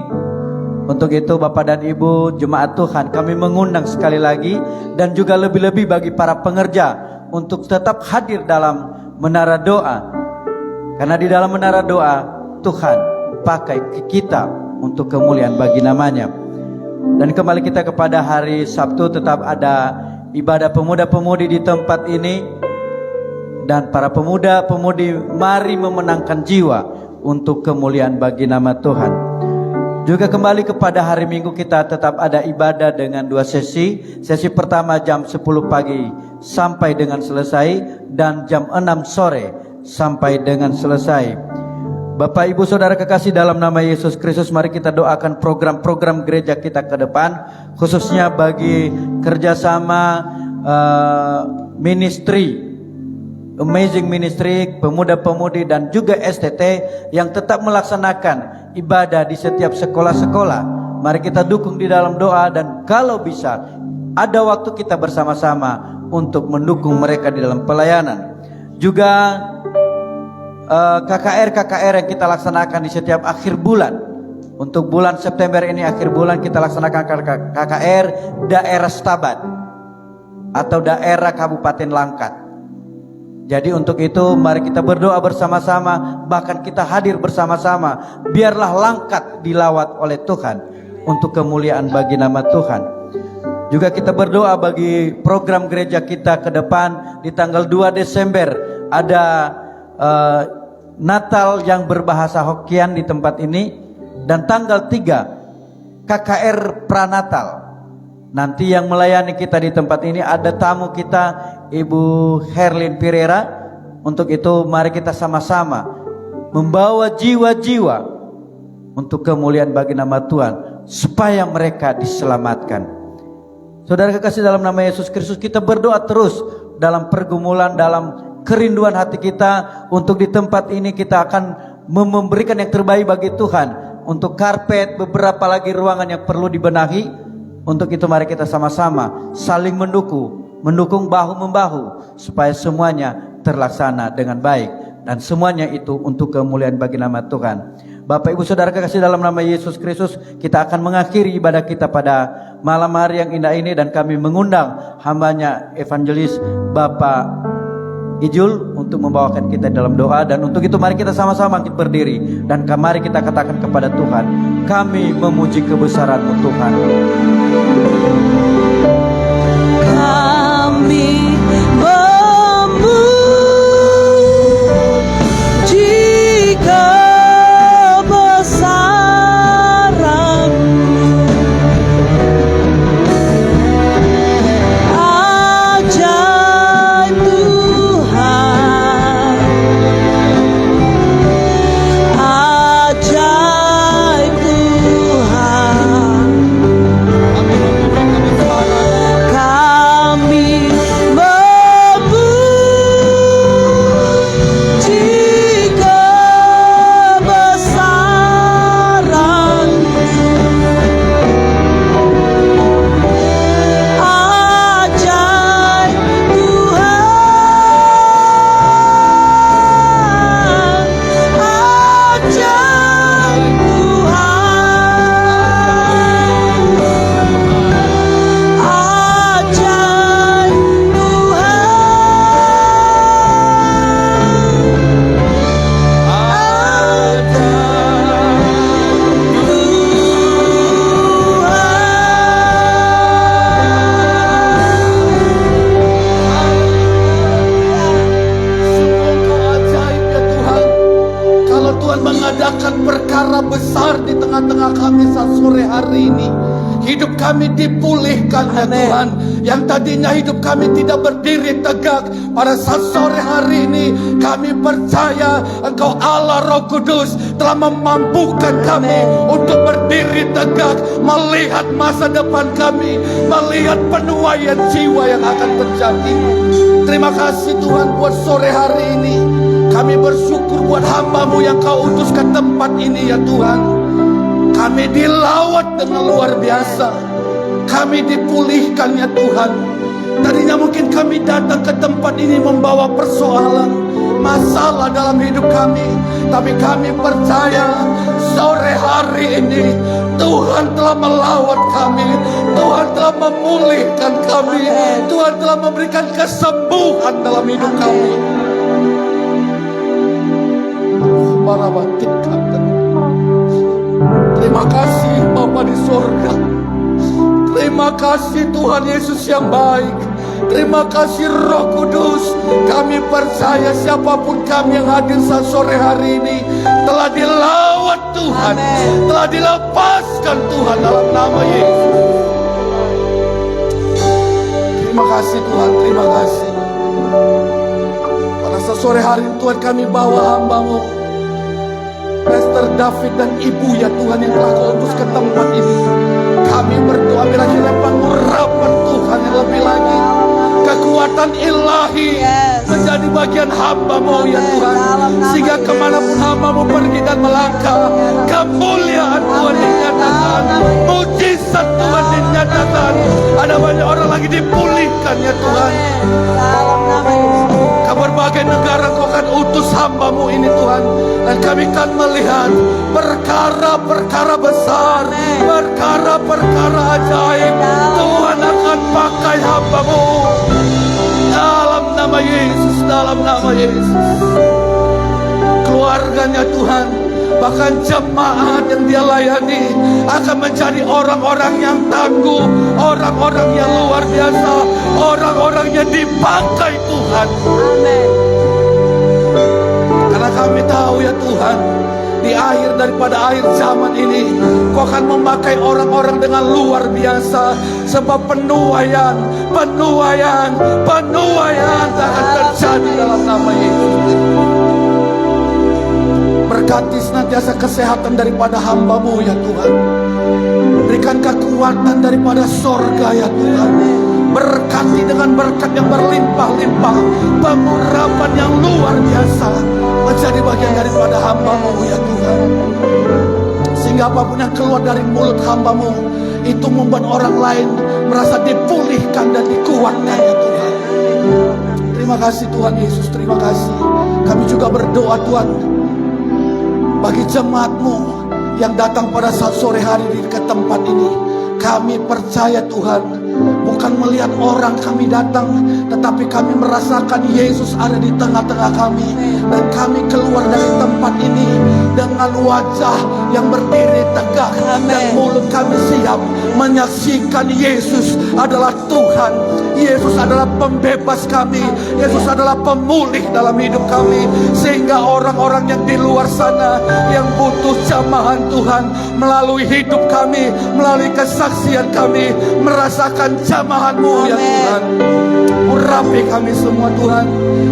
Untuk itu Bapak dan Ibu jemaat Tuhan, kami mengundang sekali lagi dan juga lebih-lebih bagi para pengerja untuk tetap hadir dalam menara doa. Karena di dalam menara doa Tuhan pakai kita untuk kemuliaan bagi namanya. Dan kembali kita kepada hari Sabtu, tetap ada ibadah pemuda-pemudi di tempat ini. Dan para pemuda-pemudi mari memenangkan jiwa untuk kemuliaan bagi nama Tuhan. Juga kembali kepada hari Minggu kita tetap ada ibadah dengan 2 sesi. Sesi pertama jam 10 pagi sampai dengan selesai, dan jam 6 sore sampai dengan selesai. Bapak Ibu Saudara kekasih dalam nama Yesus Kristus, mari kita doakan program-program gereja kita ke depan, khususnya bagi kerjasama ministry, Amazing Ministry, pemuda-pemudi dan juga STT yang tetap melaksanakan ibadah di setiap sekolah-sekolah. Mari kita dukung di dalam doa, dan kalau bisa ada waktu kita bersama-sama untuk mendukung mereka di dalam pelayanan. Juga KKR yang kita laksanakan di setiap akhir bulan. Untuk bulan September ini akhir bulan kita laksanakan KKR daerah Stabat atau daerah Kabupaten Langkat. Jadi untuk itu mari kita berdoa bersama-sama, bahkan kita hadir bersama-sama. Biarlah Langkat dilawat oleh Tuhan untuk kemuliaan bagi nama Tuhan. Juga kita berdoa bagi program gereja kita ke depan. Di tanggal 2 Desember ada Natal yang berbahasa Hokkien di tempat ini, dan tanggal 3 KKR Pranatal. Nanti yang melayani kita di tempat ini ada tamu kita Ibu Herlin Pereira. Untuk itu mari kita sama-sama membawa jiwa-jiwa untuk kemuliaan bagi nama Tuhan, supaya mereka diselamatkan. Saudara kekasih dalam nama Yesus Kristus, kita berdoa terus dalam pergumulan, dalam kerinduan hati kita. Untuk di tempat ini kita akan memberikan yang terbaik bagi Tuhan. Untuk karpet, beberapa lagi ruangan yang perlu dibenahi. Untuk itu mari kita sama-sama saling mendukung bahu-membahu, supaya semuanya terlaksana dengan baik, dan semuanya itu untuk kemuliaan bagi nama Tuhan. Bapak Ibu Saudara kekasih dalam nama Yesus Kristus, kita akan mengakhiri ibadah kita pada malam hari yang indah ini, dan kami mengundang hambanya Evangelis Bapak Ijul untuk membawakan kita dalam doa. Dan untuk itu mari kita sama-sama bangkit berdiri dan mari kita katakan kepada Tuhan, kami memuji kebesaran-Mu Tuhan. Kami memuji kebesaran-Mu, ajaib Tuhan, ajaib Tuhan. Kami memuji kebesaran-Mu, ajaib Tuhan, ajaib Tuhan, ajaib Engkau ajaib ya Tuhan. Kalau Tuhan mengadakan perkara besar di tengah-tengah kami saat sore hari ini, hidup kami dipulihkan ya Tuhan. Yang tadinya hidup kami tidak berdiri tegak, pada saat sore hari ini kami percaya Engkau Allah Roh Kudus telah memampukan kami untuk berdiri tegak, melihat masa depan kami, melihat penuaian jiwa yang akan terjadi. Terima kasih Tuhan buat sore hari ini. Kami bersyukur buat hamba-Mu yang Kau utus ke tempat ini ya Tuhan. Kami dilawat dengan luar biasa. Kami dipulihkan ya Tuhan. Tadinya mungkin kami datang ke tempat ini membawa persoalan, masalah dalam hidup kami. Tapi kami percaya sore hari ini Tuhan telah melawat kami, Tuhan telah memulihkan kami, Tuhan telah memberikan kesembuhan dalam hidup kami. Terima kasih Bapa di sorga. Terima kasih Tuhan Yesus yang baik. Terima kasih Roh Kudus. Kami percaya siapapun kami yang hadir saat sore hari ini telah dilawat Tuhan, telah dilepaskan Tuhan dalam nama Yesus. Terima kasih Tuhan, terima kasih. Pada saat sore hari ini Tuhan kami bawa hamba-Mu Pastor David dan Ibu ya Tuhan yang telah Kau utus ke tempat ini. Kami berdoa biar kiranya pengurapan Tuhan yang lebih lagi, kekuatan ilahi menjadi bagian hamba-Mu ya Tuhan. Sehingga kemanapun hamba-Mu pergi dan melangkah, kemuliaan Tuhan dinyatakan, mujizat Tuhan dinyatakan. Ada banyak orang lagi dipulihkan ya Tuhan. Ke berbagai negara Kau akan utus hamba-Mu ini Tuhan. Dan kami akan melihat perkara-perkara besar, perkara-perkara ajaib. Tuhan akan pakai hamba-Mu dalam nama Yesus, dalam nama Yesus. Keluarganya Tuhan, bahkan jemaat yang Dia layani akan menjadi orang-orang yang tangguh, orang-orang yang luar biasa, orang-orang yang dipakai Tuhan. Karena kami tahu ya Tuhan, di akhir daripada akhir zaman ini Kau akan memakai orang-orang dengan luar biasa. Sebab penuaian akan terjadi dalam nama Yesus. Berkati senantiasa kesehatan daripada hamba-Mu ya Tuhan. Berikan kekuatan daripada sorga ya Tuhan. Berkati dengan berkat yang berlimpah-limpah, pengurapan yang luar biasa menjadi bagian daripada hamba-Mu ya Tuhan. Sehingga apapun yang keluar dari mulut hamba-Mu itu membuat orang lain merasa dipulihkan dan dikuatkan ya Tuhan. Terima kasih Tuhan Yesus, terima kasih. Kami juga berdoa Tuhan bagi jemaat-Mu yang datang pada saat sore hari ke tempat ini. Kami percaya Tuhan, bukan bukan melihat orang kami datang, tetapi kami merasakan Yesus ada di tengah-tengah kami. Dan kami keluar dari tempat ini dengan wajah yang berdiri tegak, dan mulut kami siap menyaksikan Yesus adalah Tuhan. Yesus adalah pembebas kami. Yesus adalah pemulih dalam hidup kami. Sehingga orang-orang yang di luar sana yang butuh jamahan Tuhan, melalui hidup kami, melalui kesaksian kami, merasakan jamahan-Mu ya Tuhan. Urapi kami semua Tuhan,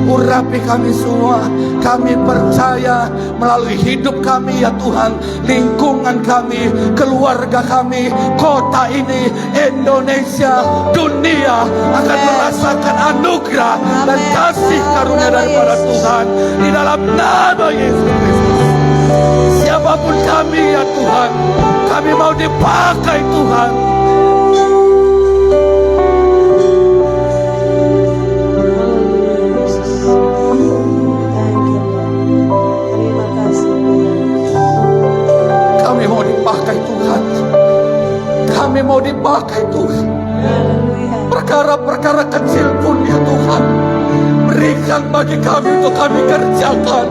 urapi kami semua. Kami percaya melalui hidup kami ya Tuhan, lingkungan kami, keluarga kami, kota ini, Indonesia, dunia akan merasakan anugerah dan kasih karunia daripada Tuhan. Di dalam nama Yesus Kristus, siapapun kami ya Tuhan, kami mau dipakai Tuhan. Kami mau dipakai Tuhan. Kami mau dipakai Tuhan. Perkara-perkara kecil pun ya Tuhan, berikan bagi kami untuk kami kerjakan.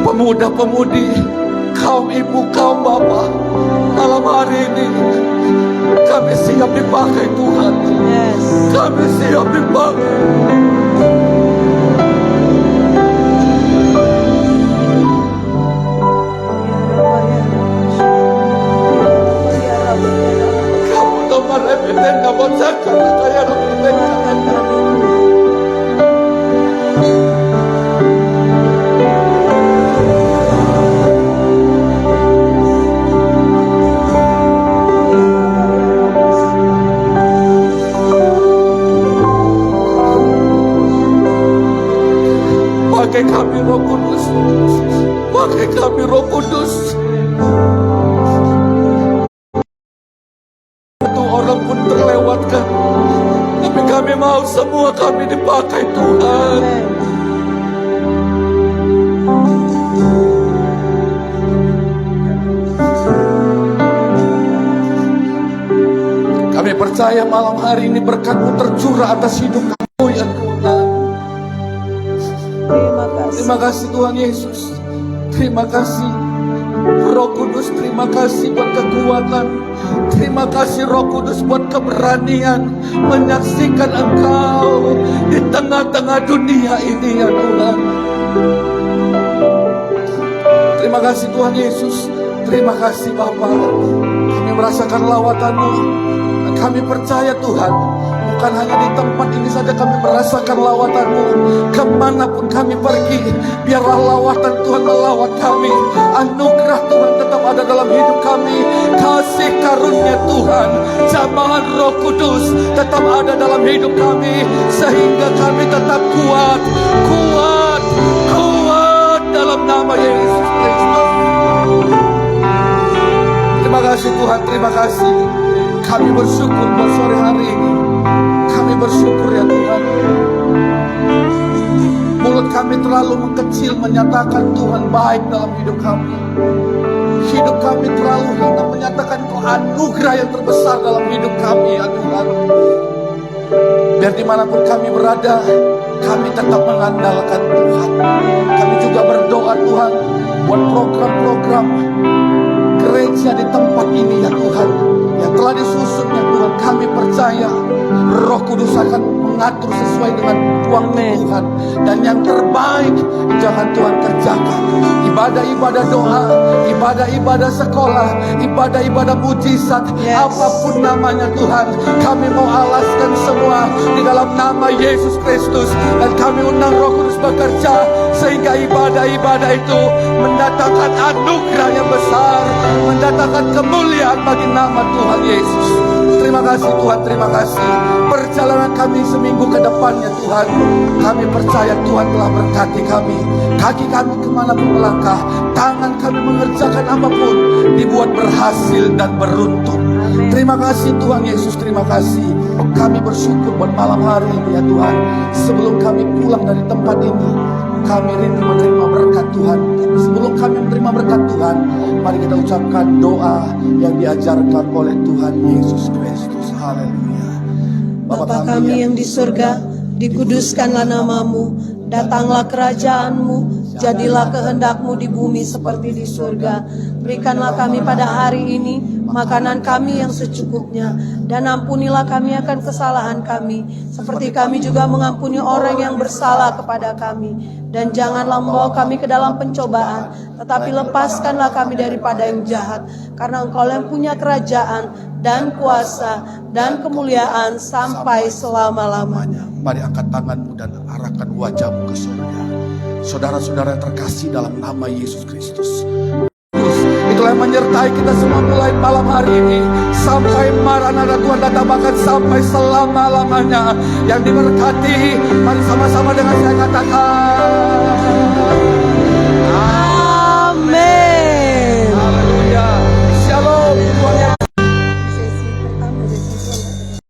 Pemuda-pemudi, kaum ibu, kaum bapak, malam hari ini kami siap dipakai Tuhan. Kami siap dipakai. Kamu nomor repiten, kamu cakap kaya repiten. Pakai kami Roh Kudus, pakai kami Roh Kudus. Satu orang pun terlewatkan, tapi kami mau semua kami dipakai Tuhan. Kami percaya malam hari ini berkat-Mu tercurah atas hidup kami ya Tuhan. Terima kasih Tuhan Yesus. Terima kasih Roh Kudus. Terima kasih buat kekuatan. Terima kasih Roh Kudus buat keberanian menyaksikan Engkau di tengah-tengah dunia ini ya Tuhan. Terima kasih Tuhan Yesus. Terima kasih Bapa. Kami merasakan lawatan-Mu, dan kami percaya Tuhan, bukan hanya di tempat ini saja kami merasakan lawatan-Mu. Kemanapun kami pergi, biarlah lawatan Tuhan melawat kami. Anugerah Tuhan tetap ada dalam hidup kami. Kasih karunia Tuhan, jamahan Roh Kudus tetap ada dalam hidup kami. Sehingga kami tetap kuat, kuat, kuat dalam nama Yesus Kristus. Terima kasih Tuhan, terima kasih. Kami bersyukur buat sore hari ini. Kami bersyukur ya Tuhan. Mulut kami terlalu mengecil menyatakan Tuhan baik dalam hidup kami. Hidup kami terlalu hina menyatakan Kau anugerah yang terbesar dalam hidup kami ya Tuhan. Biar dimanapun kami berada, kami tetap mengandalkan Tuhan. Kami juga berdoa Tuhan buat program-program gereja di tempat ini ya Tuhan, yang telah disusun ya Tuhan. Kami percaya Roh Kudus akan mengatur sesuai dengan waktu Tuhan, dan yang terbaik jangan Tuhan kerjakan. Ibadah-ibadah doa, ibadah-ibadah sekolah, ibadah-ibadah mujizat, apapun namanya Tuhan, kami mau alaskan semua di dalam nama Yesus Kristus. Dan kami undang Roh Kudus bekerja sehingga ibadah-ibadah itu mendatangkan anugerah yang besar, mendatangkan kemuliaan bagi nama Tuhan Yesus. Terima kasih Tuhan, terima kasih. Perjalanan kami seminggu ke depannya Tuhan, kami percaya Tuhan telah berkati kami. Kaki kami kemanapun melangkah, tangan kami mengerjakan apapun, dibuat berhasil dan beruntung. Terima kasih Tuhan Yesus, terima kasih. Kami bersyukur buat malam hari ini ya Tuhan. Sebelum kami pulang dari tempat ini, kami rindu menerima berkat Tuhan. Sebelum kami menerima berkat Tuhan, mari kita ucapkan doa yang diajarkan oleh Tuhan Yesus Kristus. Haleluya. Bapa kami yang di surga, dikuduskanlah namamu, datanglah kerajaanmu, jadilah kehendakmu di bumi seperti di surga. Berikanlah kami pada hari ini makanan kami yang secukupnya, dan ampunilah kami akan kesalahan kami, seperti kami juga mengampuni orang yang bersalah kepada kami. Dan janganlah membawa kami ke dalam pencobaan, tetapi lepaskanlah kami daripada yang jahat. Karena Engkau yang punya kerajaan dan kuasa dan kemuliaan sampai selama-lamanya. Mari angkat tanganmu dan arahkan wajahmu ke surga. Saudara-saudara yang terkasih dalam nama Yesus Kristus, itulah yang menyertai kita semua mulai malam hari ini sampai Maranatha Tuhan datang, bahkan sampai selama-lamanya. Yang diberkati, mari sama-sama dengan saya katakan